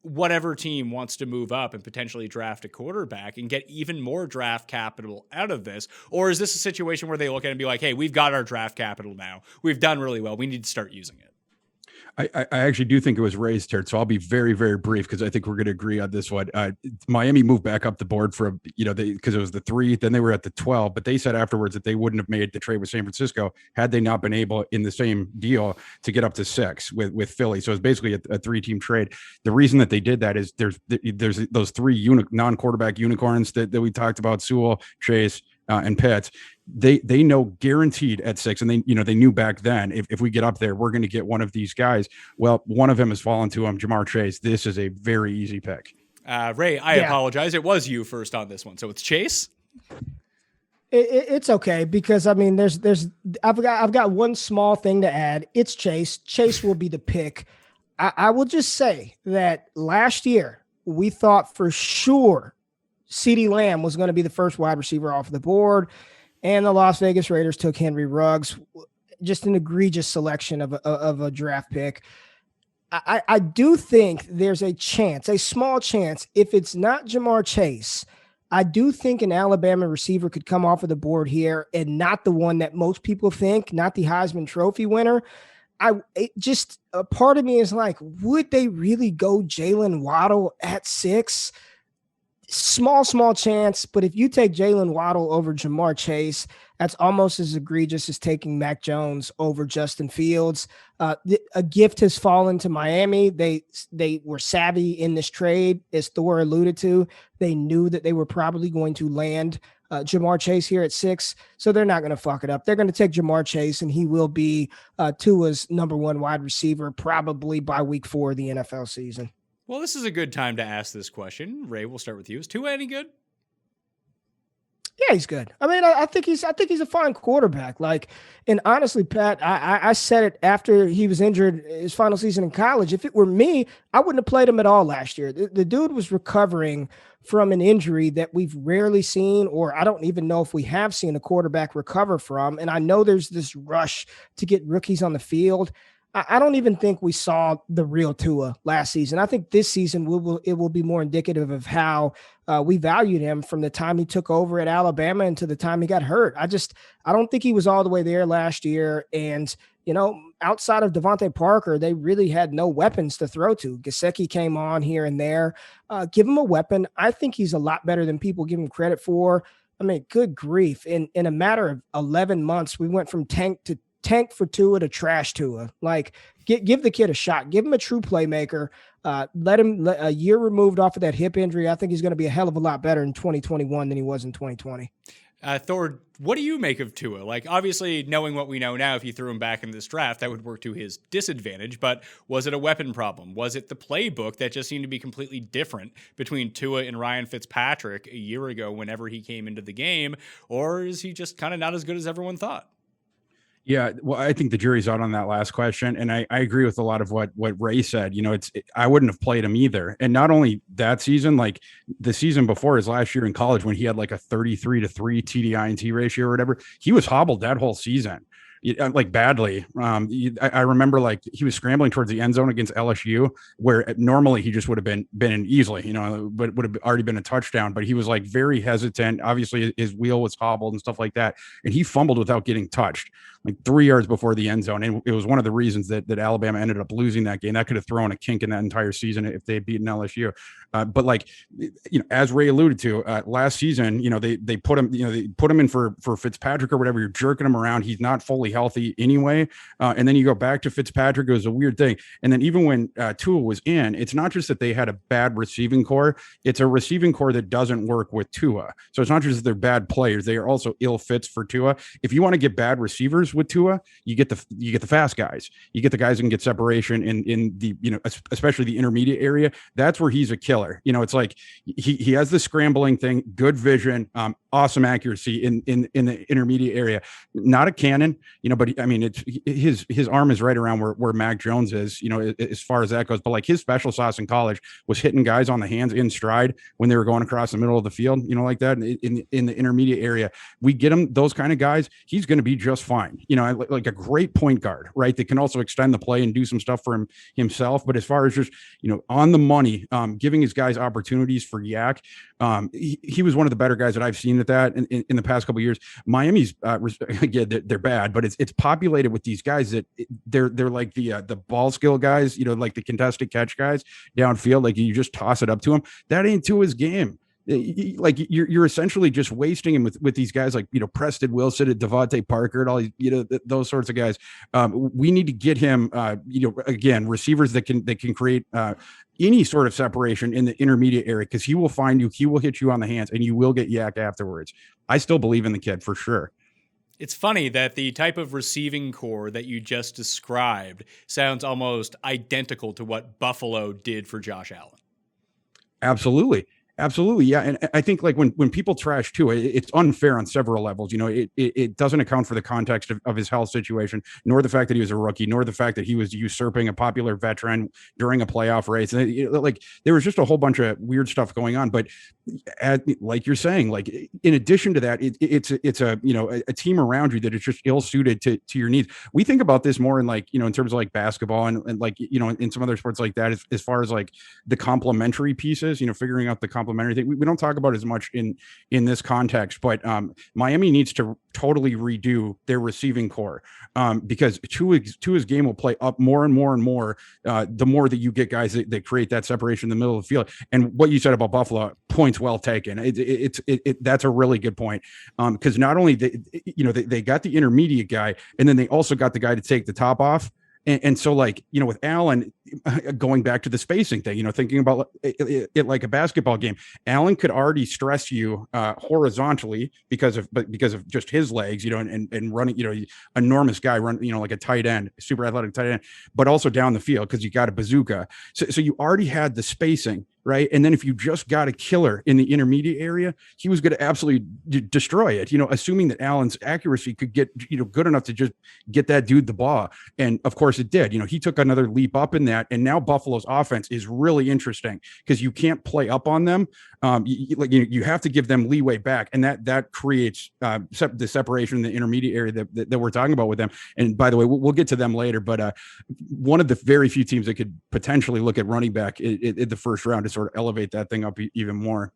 C: whatever team wants to move up and potentially draft a quarterback and get even more draft capital out of this? Or is this a situation where they look at it and be like, hey, we've got our draft capital now. We've done really well. We need to start using it.
D: I actually do think it was Ray's turn, so I'll be very, very brief because I think we're going to agree on this one. Miami moved back up the board for, because it was the 3, then they were at the 12, but they said afterwards that they wouldn't have made the trade with San Francisco had they not been able in the same deal to get up to 6 with Philly. So it's basically a 3-team trade. The reason that they did that is there's those 3 non-quarterback unicorns that we talked about, Sewell, Chase, and Pitts. They know guaranteed at 6, and they knew back then if we get up there, we're going to get one of these guys. Well, one of them has fallen to him, Jamar Chase. This is a very easy pick.
C: Ray, I apologize. It was you first on this one, so it's Chase.
E: It's okay because I mean, I've got one small thing to add. It's Chase. Chase will be the pick. I will just say that last year we thought for sure CeeDee Lamb was going to be the first wide receiver off the board, and the Las Vegas Raiders took Henry Ruggs. Just an egregious selection of a draft pick. I do think there's a chance, a small chance, if it's not Jamar Chase, I do think an Alabama receiver could come off of the board here and not the one that most people think, not the Heisman Trophy winner. A part of me is like, would they really go Jalen Waddle at 6? Small chance, but if you take Jalen Waddle over Jamar Chase, that's almost as egregious as taking Mac Jones over Justin Fields. A gift has fallen to Miami. They were savvy in this trade, as Thor alluded to. They knew that they were probably going to land Jamar Chase here at 6, so they're not going to fuck it up. They're going to take Jamar Chase, and he will be Tua's number 1 wide receiver probably by week 4 of the NFL season.
C: Well, this is a good time to ask this question. Ray, we'll start with you. Is Tua any good?
E: Yeah, he's good. I mean, I think he's a fine quarterback. Like, and honestly, Pat, I said it after he was injured his final season in college. If it were me, I wouldn't have played him at all last year. The dude was recovering from an injury that we've rarely seen, or I don't even know if we have seen a quarterback recover from. And I know there's this rush to get rookies on the field. I don't even think we saw the real Tua last season. I think this season it will be more indicative of how we valued him from the time he took over at Alabama and to the time he got hurt. I don't think he was all the way there last year. And, outside of DeVonta Parker, they really had no weapons to throw to. Gesicki came on here and there. Give him a weapon. I think he's a lot better than people give him credit for. I mean, good grief. In a matter of 11 months, we went from tank for Tua to trash Tua. Like, give the kid a shot. Give him a true playmaker. Let a year removed off of that hip injury. I think he's going to be a hell of a lot better in 2021 than he was in 2020.
C: Thor, what do you make of Tua? Like, obviously, knowing what we know now, if you threw him back in this draft, that would work to his disadvantage. But was it a weapon problem? Was it the playbook that just seemed to be completely different between Tua and Ryan Fitzpatrick a year ago whenever he came into the game? Or is he just kind of not as good as everyone thought?
D: Yeah, well, I think the jury's out on that last question, and I agree with a lot of what Ray said. I wouldn't have played him either, and not only that season, like the season before his last year in college when he had like a 33-3 TDI&T ratio or whatever, he was hobbled that whole season. Like badly. I remember like he was scrambling towards the end zone against LSU, where normally he just would have been in easily, but would have already been a touchdown. But he was like very hesitant. Obviously, his wheel was hobbled and stuff like that, and he fumbled without getting touched, like 3 yards before the end zone. And it was one of the reasons that Alabama ended up losing that game. That could have thrown a kink in that entire season if they had beaten LSU. But like, as Ray alluded to, last season, they put him, they put him in for Fitzpatrick or whatever. You're jerking him around. He's not fully healthy anyway. And then you go back to Fitzpatrick. It was a weird thing. And then even when Tua was in, it's not just that they had a bad receiving core. It's a receiving core that doesn't work with Tua. So it's not just that they're bad players. They are also ill fits for Tua. If you want to get bad receivers with Tua, you get the fast guys. You get the guys who can get separation in the, especially the intermediate area. That's where he's a killer. It's like he has the scrambling thing, good vision, awesome accuracy in the intermediate area. Not a cannon, but I mean, it's his arm is right around where Mac Jones is, as far as that goes. But like his special sauce in college was hitting guys on the hands in stride when they were going across the middle of the field, like that in the intermediate area. We get him those kind of guys, he's going to be just fine. Like a great point guard, right? That can also extend the play and do some stuff for himself. But as far as just, on the money, giving his guys opportunities for Yak, he was one of the better guys that I've seen at that in the past couple of years. Miami's again, they're bad, but it's populated with these guys that they're like the ball skill guys, like the contested catch guys downfield. Like you just toss it up to him. That ain't to his game. Like you're essentially just wasting him with these guys like Preston Wilson and DeVonta Parker and all these those sorts of guys. We need to get him again receivers that can create any sort of separation in the intermediate area, because he will find you, he will hit you on the hands, and you will get yak afterwards. I still believe in the kid for sure.
C: It's funny that the type of receiving core that you just described sounds almost identical to what Buffalo did for Josh Allen.
D: Absolutely. Yeah. And I think like when people trash Tua, it's unfair on several levels. It doesn't account for the context of his health situation, nor the fact that he was a rookie, nor the fact that he was usurping a popular veteran during a playoff race. And like there was just a whole bunch of weird stuff going on. But like you're saying, like in addition to that, it's a team around you that is just ill suited to your needs. We think about this more in like, in terms of like basketball and like, in some other sports like that, as far as like the complementary pieces, figuring out the complementary thing. We don't talk about as much in this context, but Miami needs to totally redo their receiving core because Tua's game will play up more and more and more the more that you get guys that create that separation in the middle of the field. And what you said about Buffalo, points well taken. That's a really good point because not only they got the intermediate guy, and then they also got the guy to take the top off. And so, like, with Allen, going back to the spacing thing, thinking about it like a basketball game, Allen could already stress you horizontally because of just his legs, and running, enormous guy like a tight end, super athletic tight end, but also down the field because you got a bazooka. So you already had the spacing. Right. And then if you just got a killer in the intermediate area, he was going to absolutely destroy it, assuming that Allen's accuracy could get, good enough to just get that dude the ball. And of course it did. He took another leap up in that. And now Buffalo's offense is really interesting because you can't play up on them. You have to give them leeway back. And that creates the separation in the intermediate area that we're talking about with them. And by the way, we'll get to them later. But one of the very few teams that could potentially look at running back in the first round to sort of elevate that thing up even more.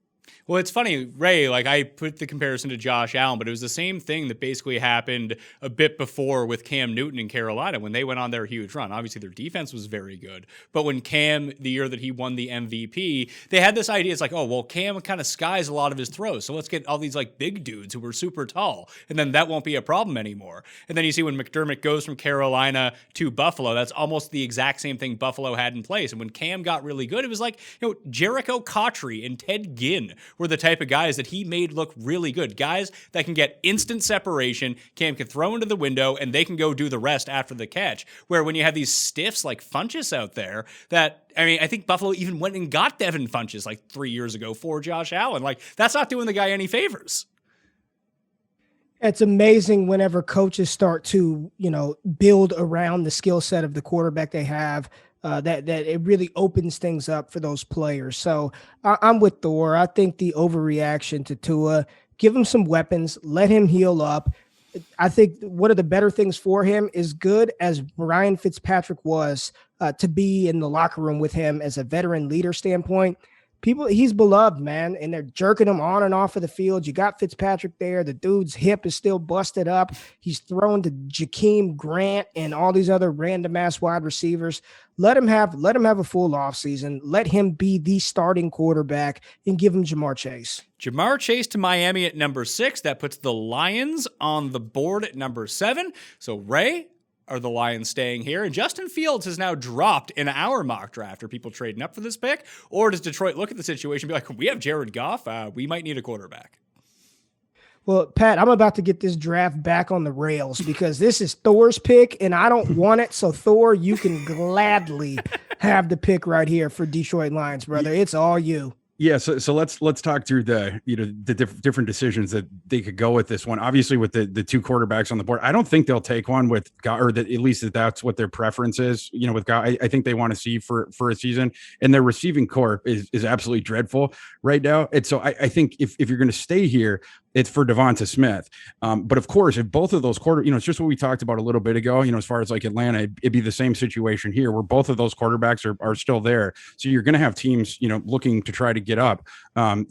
C: Well, it's funny, Ray, like I put the comparison to Josh Allen, but it was the same thing that basically happened a bit before with Cam Newton in Carolina when they went on their huge run. Obviously, their defense was very good. But when Cam, the year that he won the MVP, they had this idea. It's like, oh, well, Cam kind of skies a lot of his throws. So let's get all these like big dudes who were super tall. And then that won't be a problem anymore. And then you see when McDermott goes from Carolina to Buffalo, that's almost the exact same thing Buffalo had in place. And when Cam got really good, it was like, Jericho Cotchery and Ted Ginn were the type of guys that he made look really good. Guys that can get instant separation, Cam can throw into the window, and they can go do the rest after the catch. Where when you have these stiffs like Funchess out there, I think Buffalo even went and got Devin Funchess like 3 years ago for Josh Allen. Like, that's not doing the guy any favors.
E: It's amazing whenever coaches start to, build around the skill set of the quarterback they have. That it really opens things up for those players. So I'm with Thor. I think the overreaction to Tua, give him some weapons, let him heal up. I think one of the better things for him is good as Ryan Fitzpatrick was to be in the locker room with him as a veteran leader standpoint. He's beloved, man, and they're jerking him on and off of the field. You got Fitzpatrick there. The dude's hip is still busted up. He's thrown to Jakeem Grant and all these other random ass wide receivers. Let him have a full offseason. Let him be the starting quarterback and give him Ja'Marr Chase.
C: Ja'Marr Chase to Miami at number 6. That puts the Lions on the board at number 7. So, Ray, are the Lions staying here? And Justin Fields has now dropped in our mock draft. Are people trading up for this pick? Or does Detroit look at the situation and be like, we have Jared Goff, we might need a quarterback?
E: Well, Pat, I'm about to get this draft back on the rails because this is Thor's pick and I don't want it. So Thor, you can gladly have the pick right here for Detroit Lions, brother. It's all you.
D: Yeah, so let's talk through the different decisions that they could go with this one. Obviously, with the two quarterbacks on the board, I don't think they'll take one with God, or that at least that's what their preference is. With God, I think they want to see for a season, and their receiving core is absolutely dreadful right now. And so I think if you're going to stay here, it's for DeVonta Smith. But of course, if both of those it's just what we talked about a little bit ago, as far as like Atlanta, it'd be the same situation here where both of those quarterbacks are still there. So you're going to have teams, looking to try to get up, so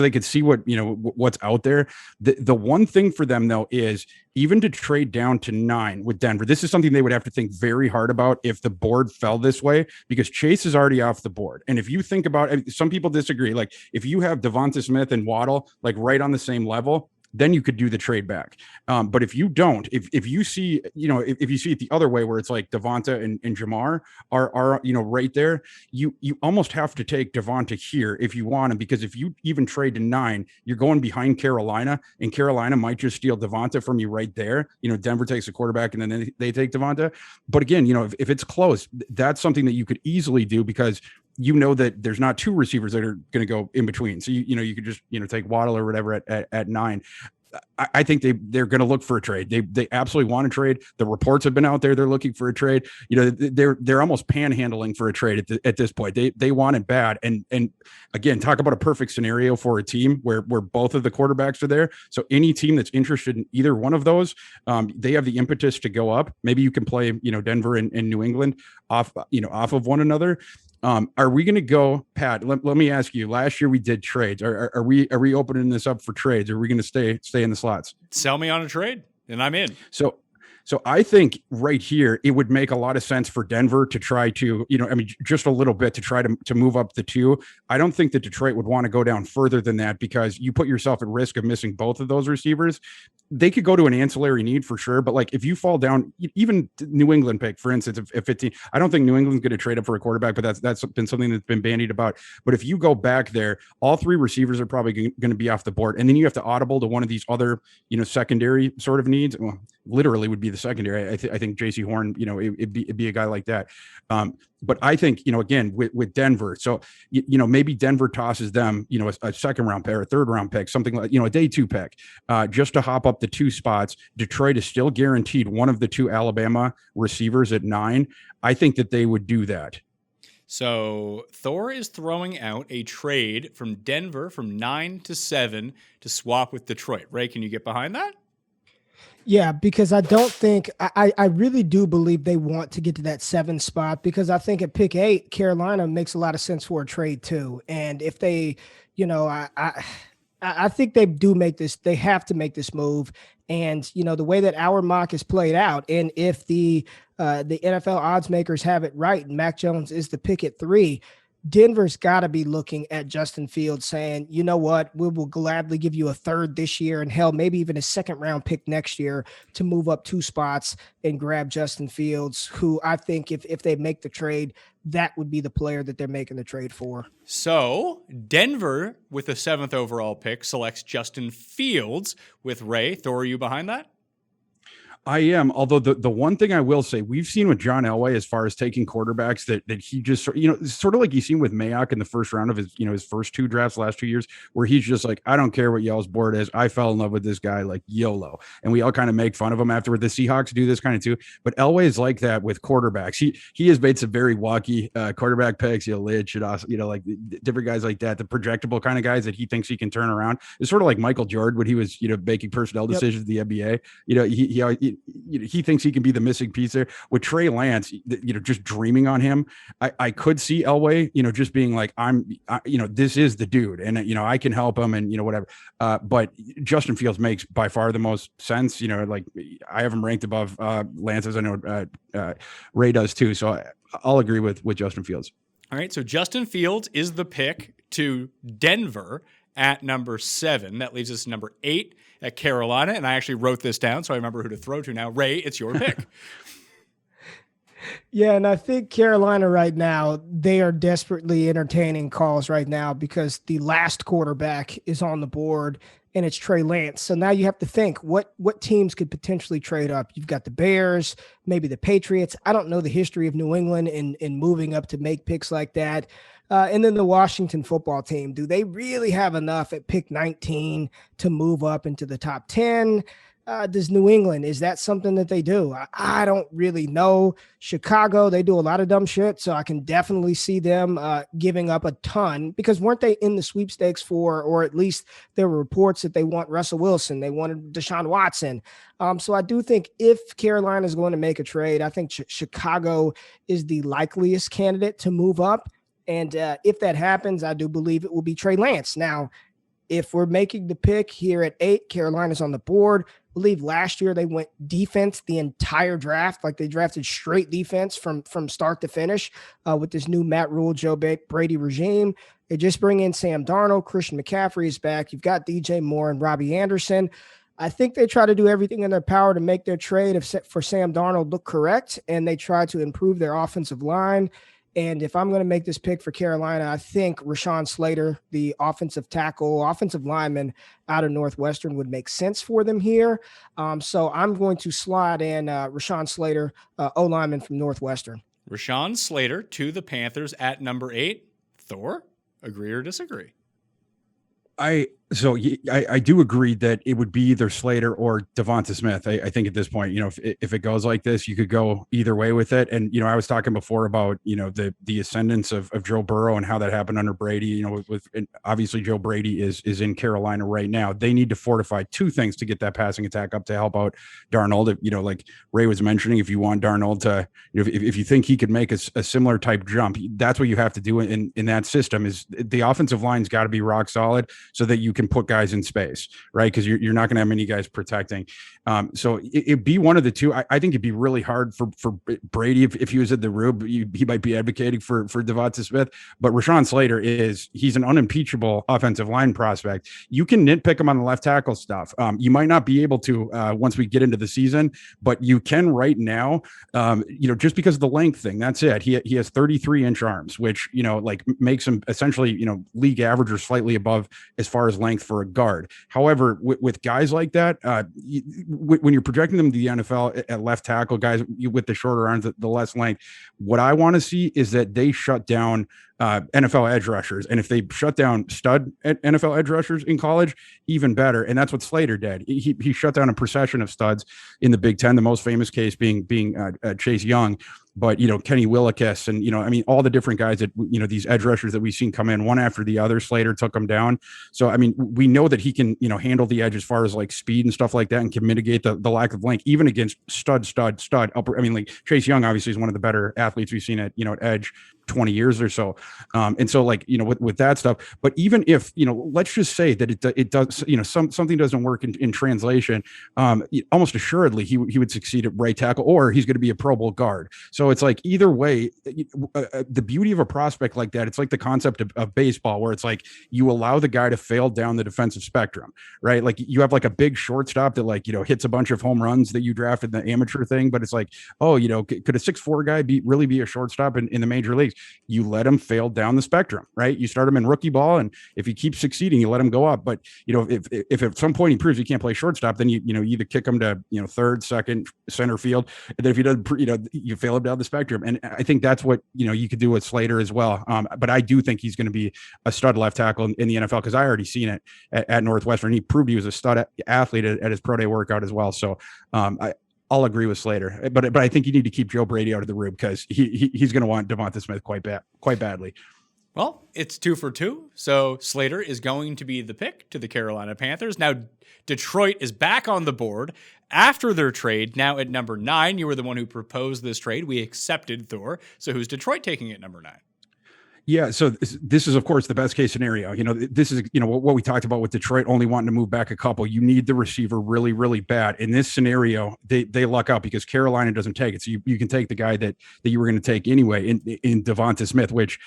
D: they could see what's out there. The one thing for them though, is even to trade down to 9 with Denver, this is something they would have to think very hard about if the board fell this way, because Chase is already off the board. And if you think about it, some people disagree. Like if you have DeVonta Smith and Waddle, like right on the same level, then you could do the trade back. But if you don't, if you see, if you see it the other way where it's like DeVonta and Ja'Marr are right there, you almost have to take DeVonta here if you want him, because if you even trade to 9, you're going behind Carolina, and Carolina might just steal DeVonta from you right there. Denver takes a quarterback and then they take DeVonta. But again, if it's close, that's something that you could easily do, because that there's not 2 receivers that are going to go in between. So, you could just, take Waddle or whatever at 9. I think they're going to look for a trade. They absolutely want to trade. The reports have been out there. They're looking for a trade. They're almost panhandling for a trade at this point. They want it bad. And again, talk about a perfect scenario for a team where both of the quarterbacks are there. So any team that's interested in either one of those, they have the impetus to go up. Maybe you can play, Denver and New England off of one another. Are we going to go, Pat? Let me ask you. Last year we did trades. Are we opening this up for trades? Are we going to stay in the slots?
C: Sell me on a trade, and I'm in.
D: So I think right here, it would make a lot of sense for Denver to try to, just a little bit to try to move up the 2. I don't think that Detroit would want to go down further than that because you put yourself at risk of missing both of those receivers. They could go to an ancillary need for sure. But like if you fall down, even New England pick, for instance, if 15, I don't think New England's going to trade up for a quarterback, but that's been something that's been bandied about. But if you go back there, all 3 receivers are probably going to be off the board. And then you have to audible to one of these other, secondary sort of needs. Well, literally would be the secondary. I think JC Horn, it'd be a guy like that. But I think, again, with Denver, so, maybe Denver tosses them, a second round pick or a third round pick, something like, a day 2 pick, just to hop up the 2 spots. Detroit is still guaranteed one of the 2 Alabama receivers at 9. I think that they would do that.
C: So Thor is throwing out a trade from Denver from 9 to 7 to swap with Detroit. Ray, can you get behind that?
E: Yeah, because I don't think I really do believe they want to get to that 7 spot because I think at pick 8, Carolina makes a lot of sense for a trade too. And if they, I think they do make this, they have to make this move. And, the way that our mock is played out, and if the NFL odds makers have it right, and Mac Jones is the pick at 3, Denver's got to be looking at Justin Fields saying, you know what, we will gladly give you a 3rd this year and hell, maybe even a 2nd round pick next year to move up 2 spots and grab Justin Fields, who I think if they make the trade, that would be the player that they're making the trade for.
C: So Denver, with the 7th overall pick, selects Justin Fields with Ray. Thor, are you behind that?
D: I am. Although the one thing I will say, we've seen with John Elway as far as taking quarterbacks that he just, sort of like you've seen with Mayock in the first round of his, his first 2 drafts last 2 years, where he's just like, I don't care what y'all's board is. I fell in love with this guy, like YOLO. And we all kind of make fun of him afterward. The Seahawks do this kind of too, but Elway is like that with quarterbacks. He has made some very wacky quarterback picks, Lidge, should also, like different guys like that, the projectable kind of guys that he thinks he can turn around. It's sort of like Michael Jordan when he was, making personnel decisions in the NBA. He thinks he can be the missing piece there. With Trey Lance, just dreaming on him, I could see Elway, just being like, this is the dude, and I can help him, and whatever. But Justin Fields makes by far the most sense. Like I have him ranked above Lance, as I know Ray does too. So I'll agree with Justin Fields.
C: All right, so Justin Fields is the pick to Denver at number 7. That leaves us number 8 at Carolina. And I actually wrote this down, so I remember who to throw to now. Ray, it's your pick.
E: Yeah, and I think Carolina right now, they are desperately entertaining calls right now because the last quarterback is on the board and it's Trey Lance. So now you have to think what teams could potentially trade up. You've got the Bears, maybe the Patriots. I don't know the history of New England in moving up to make picks like that. And then the Washington football team, do they really have enough at pick 19 to move up into the top 10? Does New England, is that something that they do? I don't really know. Chicago, they do a lot of dumb shit, so I can definitely see them giving up a ton because weren't they in the sweepstakes for, or at least there were reports that they want Russell Wilson, they wanted Deshaun Watson. So I do think if Carolina is going to make a trade, I think Chicago is the likeliest candidate to move up. And if that happens, I do believe it will be Trey Lance. Now, if we're making the pick here at 8, Carolina's on the board. I believe last year they went defense the entire draft. Like they drafted straight defense from start to finish with this new Matt Rule, Joe Brady regime. They just bring in Sam Darnold. Christian McCaffrey is back. You've got DJ Moore and Robbie Anderson. I think they try to do everything in their power to make their trade for Sam Darnold look correct, and they try to improve their offensive line. And if I'm going to make this pick for Carolina, I think Rashawn Slater, the offensive lineman out of Northwestern, would make sense for them here. So I'm going to slide in Rashawn Slater, O-lineman from Northwestern.
C: Rashawn Slater to the Panthers at number 8. Thor, agree or disagree?
D: I So I do agree that it would be either Slater or DeVonta Smith. I think at this point, if it goes like this, you could go either way with it. And, I was talking before about, the ascendance of Joe Burrow and how that happened under Brady, and obviously Joe Brady is in Carolina right now. They need to fortify two things to get that passing attack up to help out Darnold. Like Ray was mentioning, if you want Darnold to, if you think he could make a similar type jump, that's what you have to do in that system. Is the offensive line's got to be rock solid so that you can put guys in space, right? Because you're not going to have many guys protecting. So it'd be one of the two. I think it'd be really hard for Brady if he was at the Rube. He might be advocating for DeVonta Smith, but Rashawn Slater he's an unimpeachable offensive line prospect. You can nitpick him on the left tackle stuff. You might not be able to once we get into the season, but you can right now. Just because of the length thing. That's it. He has 33-inch arms, which makes him essentially league average or slightly above as far as length for a guard. However, with guys like that, when you're projecting them to the NFL at left tackle, guys with the shorter arms, the less length, what I want to see is that they shut down NFL edge rushers. And if they shut down stud NFL edge rushers in college, even better. And that's what Slater did. He shut down a procession of studs in the Big Ten, the most famous case being Chase Young. But, Kenny Willekes and, all the different guys that, these edge rushers that we've seen come in one after the other, Slater took them down. So, we know that he can, handle the edge as far as like speed and stuff like that and can mitigate the lack of length, even against stud upper. Like Chase Young obviously is one of the better athletes we've seen at edge 20 years or so. And so with that stuff, but even if, let's just say that it does, something doesn't work in translation, almost assuredly he would succeed at right tackle, or he's going to be a Pro Bowl guard. So it's like either way, the beauty of a prospect like that, it's like the concept of baseball where it's like you allow the guy to fail down the defensive spectrum, right? Like you have like a big shortstop that hits a bunch of home runs that you drafted in the amateur thing, but it's like, oh, could a 6'4" guy really be a shortstop in the major leagues? You let him fail down the spectrum, right? You start him in rookie ball, and if he keeps succeeding, you let him go up. But if at some point he proves he can't play shortstop, then you either kick him to third, second, center field, and then if he doesn't, you fail him down the spectrum. And I think that's what you could do with Slater as well. But I do think he's going to be a stud left tackle in the NFL because I already seen it at Northwestern. He proved he was a stud athlete at his pro day workout as well. So I'll agree with Slater, but I think you need to keep Joe Brady out of the room because he's going to want DeVonta Smith quite badly.
C: Well, it's 2 for 2. So Slater is going to be the pick to the Carolina Panthers. Now, Detroit is back on the board after their trade. Now at number 9, you were the one who proposed this trade. We accepted Thor. So who's Detroit taking at number 9?
D: Yeah, so this is, of course, the best case scenario. This is, what we talked about with Detroit only wanting to move back a couple. You need the receiver really, really bad. In this scenario, they luck out because Carolina doesn't take it. So you can take the guy that you were going to take anyway in DeVonta Smith, which,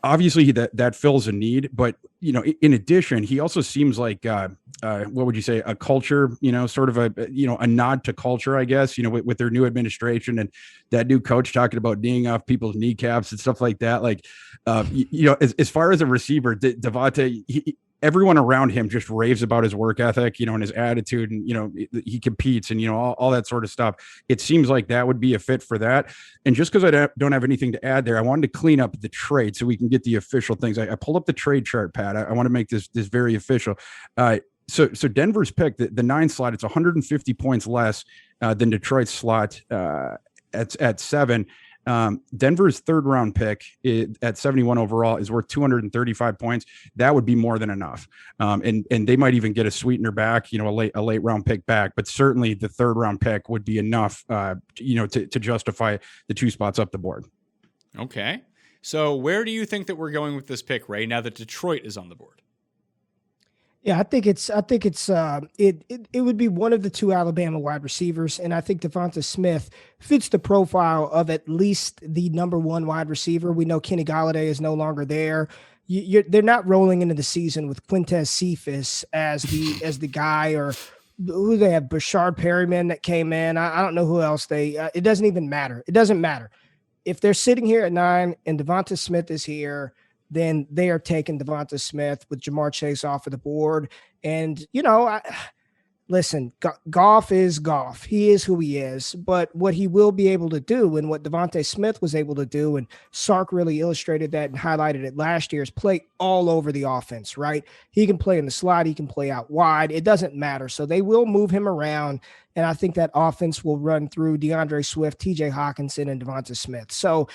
D: obviously that fills a need. But, in addition, he also seems like, what would you say, a culture, sort of a nod to culture, I guess, with their new administration and that new coach talking about kneeing off people's kneecaps and stuff like that. Like, as far as a receiver, DeVonta, everyone around him just raves about his work ethic, and his attitude, and, he competes and, all that sort of stuff. It seems like that would be a fit for that. And just because I don't have anything to add there, I wanted to clean up the trade so we can get the official things. I pulled up the trade chart, Pat. I want to make this very official. So Denver's pick, the 9 slot, it's 150 points less than Detroit's slot at 7. Denver's 3rd round pick at 71 overall is worth 235 points. That would be more than enough. And they might even get a sweetener back, a late round pick back, but certainly the 3rd round pick would be enough, to justify the 2 spots up the board.
C: Okay. So where do you think that we're going with this pick, Ray, now that Detroit is on the board?
E: Yeah, I think it would be one of the 2 Alabama wide receivers, and I think DeVonta Smith fits the profile of at least the number 1 wide receiver. We know Kenny Golladay is no longer there. They're not rolling into the season with Quintez Cephas as the guy, or who they have, Bashard Perryman that came in. I don't know who else it doesn't even matter. It doesn't matter. If they're sitting here at 9 and DeVonta Smith is here, then they are taking DeVonta Smith with Jamar Chase off of the board. And, listen, Goff is Goff. He is who he is. But what he will be able to do, and what DeVonta Smith was able to do, and Sark really illustrated that and highlighted it last year, is play all over the offense, right? He can play in the slot. He can play out wide. It doesn't matter. So they will move him around. And I think that offense will run through DeAndre Swift, TJ Hawkinson, and DeVonta Smith. So,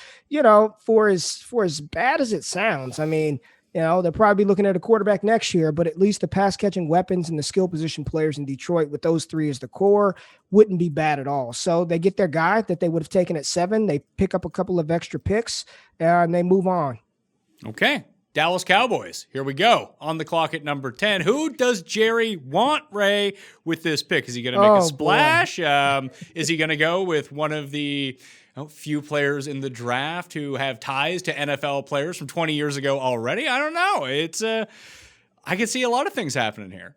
E: for as bad as it sounds, I mean, they'll probably be looking at a quarterback next year, but at least the pass catching weapons and the skill position players in Detroit with those three as the core wouldn't be bad at all. So they get their guy that they would have taken at 7. They pick up a couple of extra picks and they move on.
C: Okay. Dallas Cowboys. Here we go. On the clock at number 10. Who does Jerry want, Ray, with this pick? Is he going to make a splash? Is he going to go with one of the few players in the draft who have ties to NFL players from 20 years ago already? I don't know. It's I can see a lot of things happening here.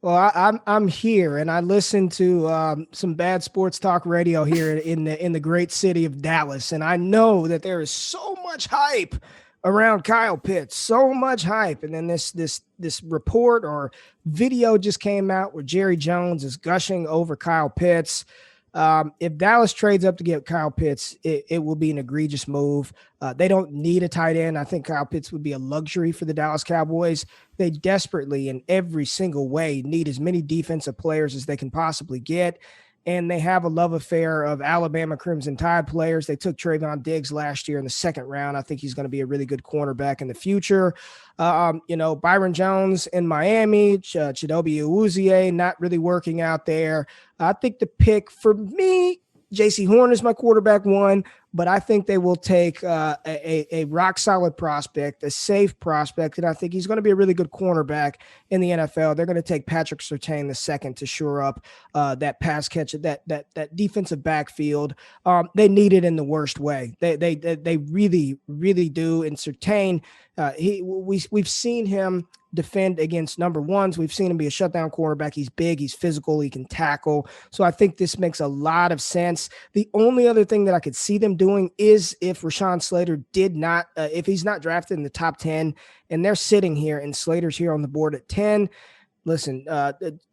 E: Well, I'm here, and I listen to some bad sports talk radio here in the great city of Dallas, and I know that there is so much hype around Kyle Pitts, so much hype, and then this report or video just came out where Jerry Jones is gushing over Kyle Pitts. If Dallas trades up to get Kyle Pitts, it will be an egregious move. They don't need a tight end. I think Kyle Pitts would be a luxury for the Dallas Cowboys. They desperately, in every single way, need as many defensive players as they can possibly get. And they have a love affair of Alabama Crimson Tide players. They took Trayvon Diggs last year in the 2nd round. I think he's going to be a really good cornerback in the future. Byron Jones in Miami, Chidobe Awuzie not really working out there. I think the pick for me, J.C. Horn is my quarterback 1, but I think they will take a rock-solid prospect, a safe prospect, and I think he's going to be a really good cornerback in the NFL. They're going to take Patrick Surtain II to shore up that pass catch, that defensive backfield. They need it in the worst way. They really, really do. And Surtain, we've seen him defend against number ones. We've seen him be a shutdown cornerback. He's big, he's physical, he can tackle. So I think this makes a lot of sense. The only other thing that I could see them doing is if Rashawn Slater if he's not drafted in the top 10 and they're sitting here and Slater's here on the board at 10. Listen,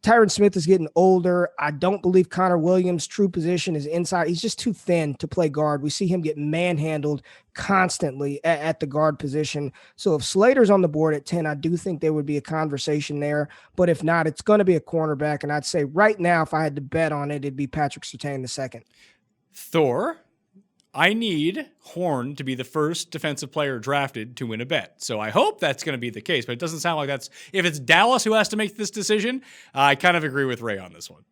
E: Tyron Smith is getting older. I don't believe Connor Williams' true position is inside. He's just too thin to play guard. We see him get manhandled constantly at the guard position. So if Slater's on the board at 10, I do think there would be a conversation there. But if not, it's going to be a cornerback. And I'd say right now, if I had to bet on it, it'd be Patrick Surtain II.
C: Thor, I need Horn to be the first defensive player drafted to win a bet. So I hope that's going to be the case, but it doesn't sound like that's – if it's Dallas who has to make this decision, I kind of agree with Ray on this one.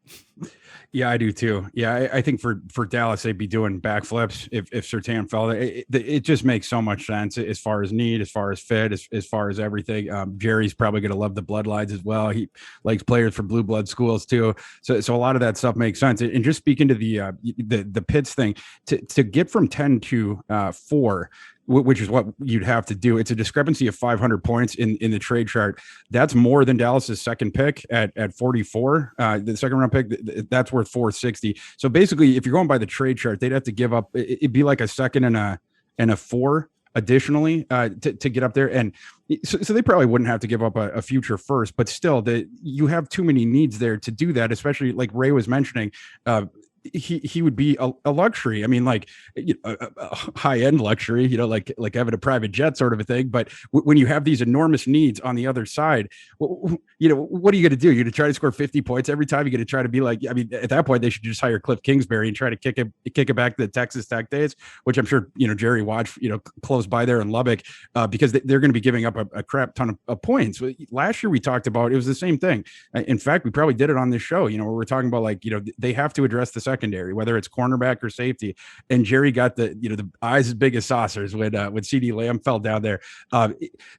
D: Yeah, I do too. Yeah, I think for Dallas, they'd be doing backflips if Surtain fell. It just makes so much sense as far as need, as far as fit, as far as everything. Jerry's probably going to love the bloodlines as well. He likes players from blue blood schools too. So a lot of that stuff makes sense. And just speaking to the Pitts thing, to get from 10 to 4, which is what you'd have to do. It's a discrepancy of 500 points in the trade chart. That's more than Dallas's second pick at 44. The second round pick, that's worth 460. So basically, if you're going by the trade chart, they'd have to give up. It'd be like a second and a 4 additionally to get up there. And so they probably wouldn't have to give up a future first, but still, you have too many needs there to do that, especially like Ray was mentioning. He would be a luxury. I mean, like a high-end luxury, like having a private jet sort of a thing. But when you have these enormous needs on the other side, what are you going to do? You're going to try to score 50 points every time? You're going to try to be like, I mean, at that point, they should just hire Cliff Kingsbury and try to kick it back to the Texas Tech days, which I'm sure, Jerry watched, close by there in Lubbock, because they're going to be giving up a crap ton of points. Last year we talked about, it was the same thing. In fact, we probably did it on this show, where we're talking about they have to address the secondary, whether it's cornerback or safety. And Jerry got the eyes as big as saucers when CeeDee Lamb fell down there.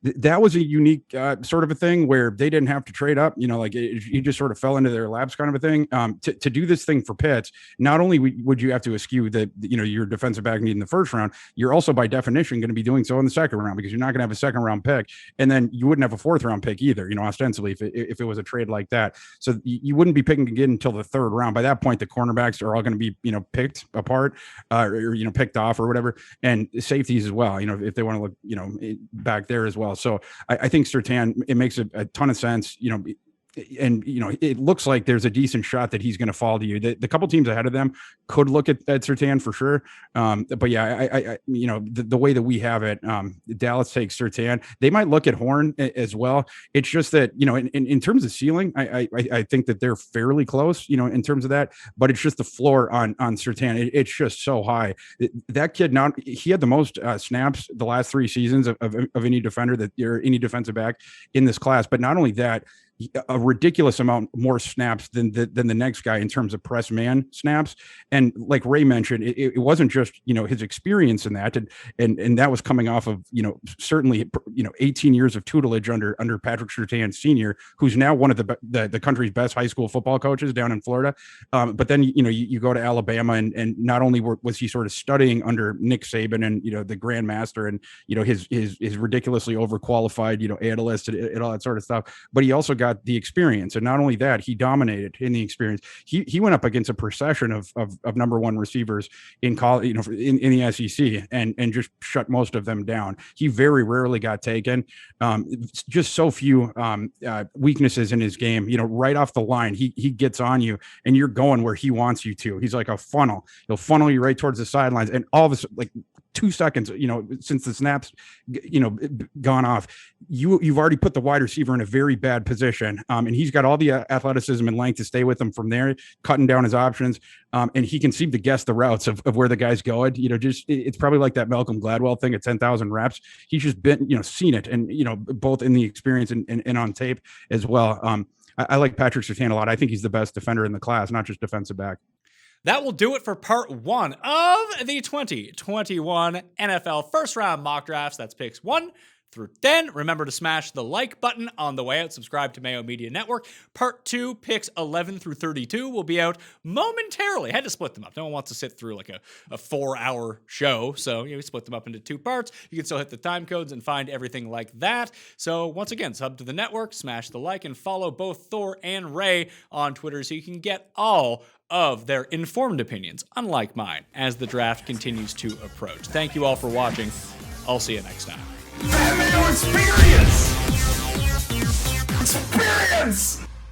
D: That was a unique sort of a thing where they didn't have to trade up, he just sort of fell into their laps kind of a thing. To do this thing for Pitts, not only would you have to eschew your defensive back need in the first round, you're also by definition going to be doing so in the second round, because you're not going to have a second round pick. And then you wouldn't have a fourth round pick either, ostensibly if it was a trade like that. So you wouldn't be picking again until the third round. By that point, the cornerbacks are all going to be picked apart or picked off or whatever, and safeties as well, if they want to look back there as well. So I think Surtain, it makes a ton of sense, it looks like there's a decent shot that he's going to fall to you. The couple teams ahead of them could look at Surtain for sure. But yeah, I the way that we have it, Dallas takes Surtain. They might look at Horn as well. It's just that, in terms of ceiling, I think that they're fairly close, in terms of that, but it's just the floor on Surtain. It's just so high. That kid, he had the most snaps the last 3 seasons of any defender or any defensive back in this class. But not only that, a ridiculous amount more snaps than the next guy in terms of press man snaps. And like Ray mentioned, it wasn't just, his experience in that. And that was coming off of, certainly, 18 years of tutelage under Patrick Surtain Sr., who's now one of the country's best high school football coaches down in Florida. But then, you go to Alabama and not only was he sort of studying under Nick Saban and, the grandmaster and, his ridiculously overqualified, analyst and all that sort of stuff, but he also got the experience. And not only that, he dominated in the experience. He went up against a procession of number one receivers in college, in the SEC and just shut most of them down. He very rarely got taken. Just so few weaknesses in his game. Right off the line, he gets on you and you're going where he wants you to. He's like a funnel. He'll funnel you right towards the sidelines, and all of a sudden, like 2 seconds, since the snap's, gone off, you've already put the wide receiver in a very bad position. And he's got all the athleticism and length to stay with him from there, cutting down his options. And he can seem to guess the routes of where the guy's going. It's probably like that Malcolm Gladwell thing at 10,000 reps. He's just been, seen it, and, both in the experience and on tape as well. I like Patrick Surtain a lot. I think he's the best defender in the class, not just defensive back.
C: That will do it for part 1 of the 2021 NFL first round mock drafts. That's picks 1 through 10. Remember to smash the like button on the way out. Subscribe to Mayo Media Network. Part 2, picks 11 through 32, will be out momentarily. I had to split them up. No one wants to sit through like a 4-hour show. So we split them up into 2 parts. You can still hit the time codes and find everything like that. So once again, sub to the network, smash the like, and follow both Thor and Ray on Twitter so you can get all of their informed opinions, unlike mine, as the draft continues to approach. Thank you all for watching. I'll see you next time.
B: That Mayo experience! Experience!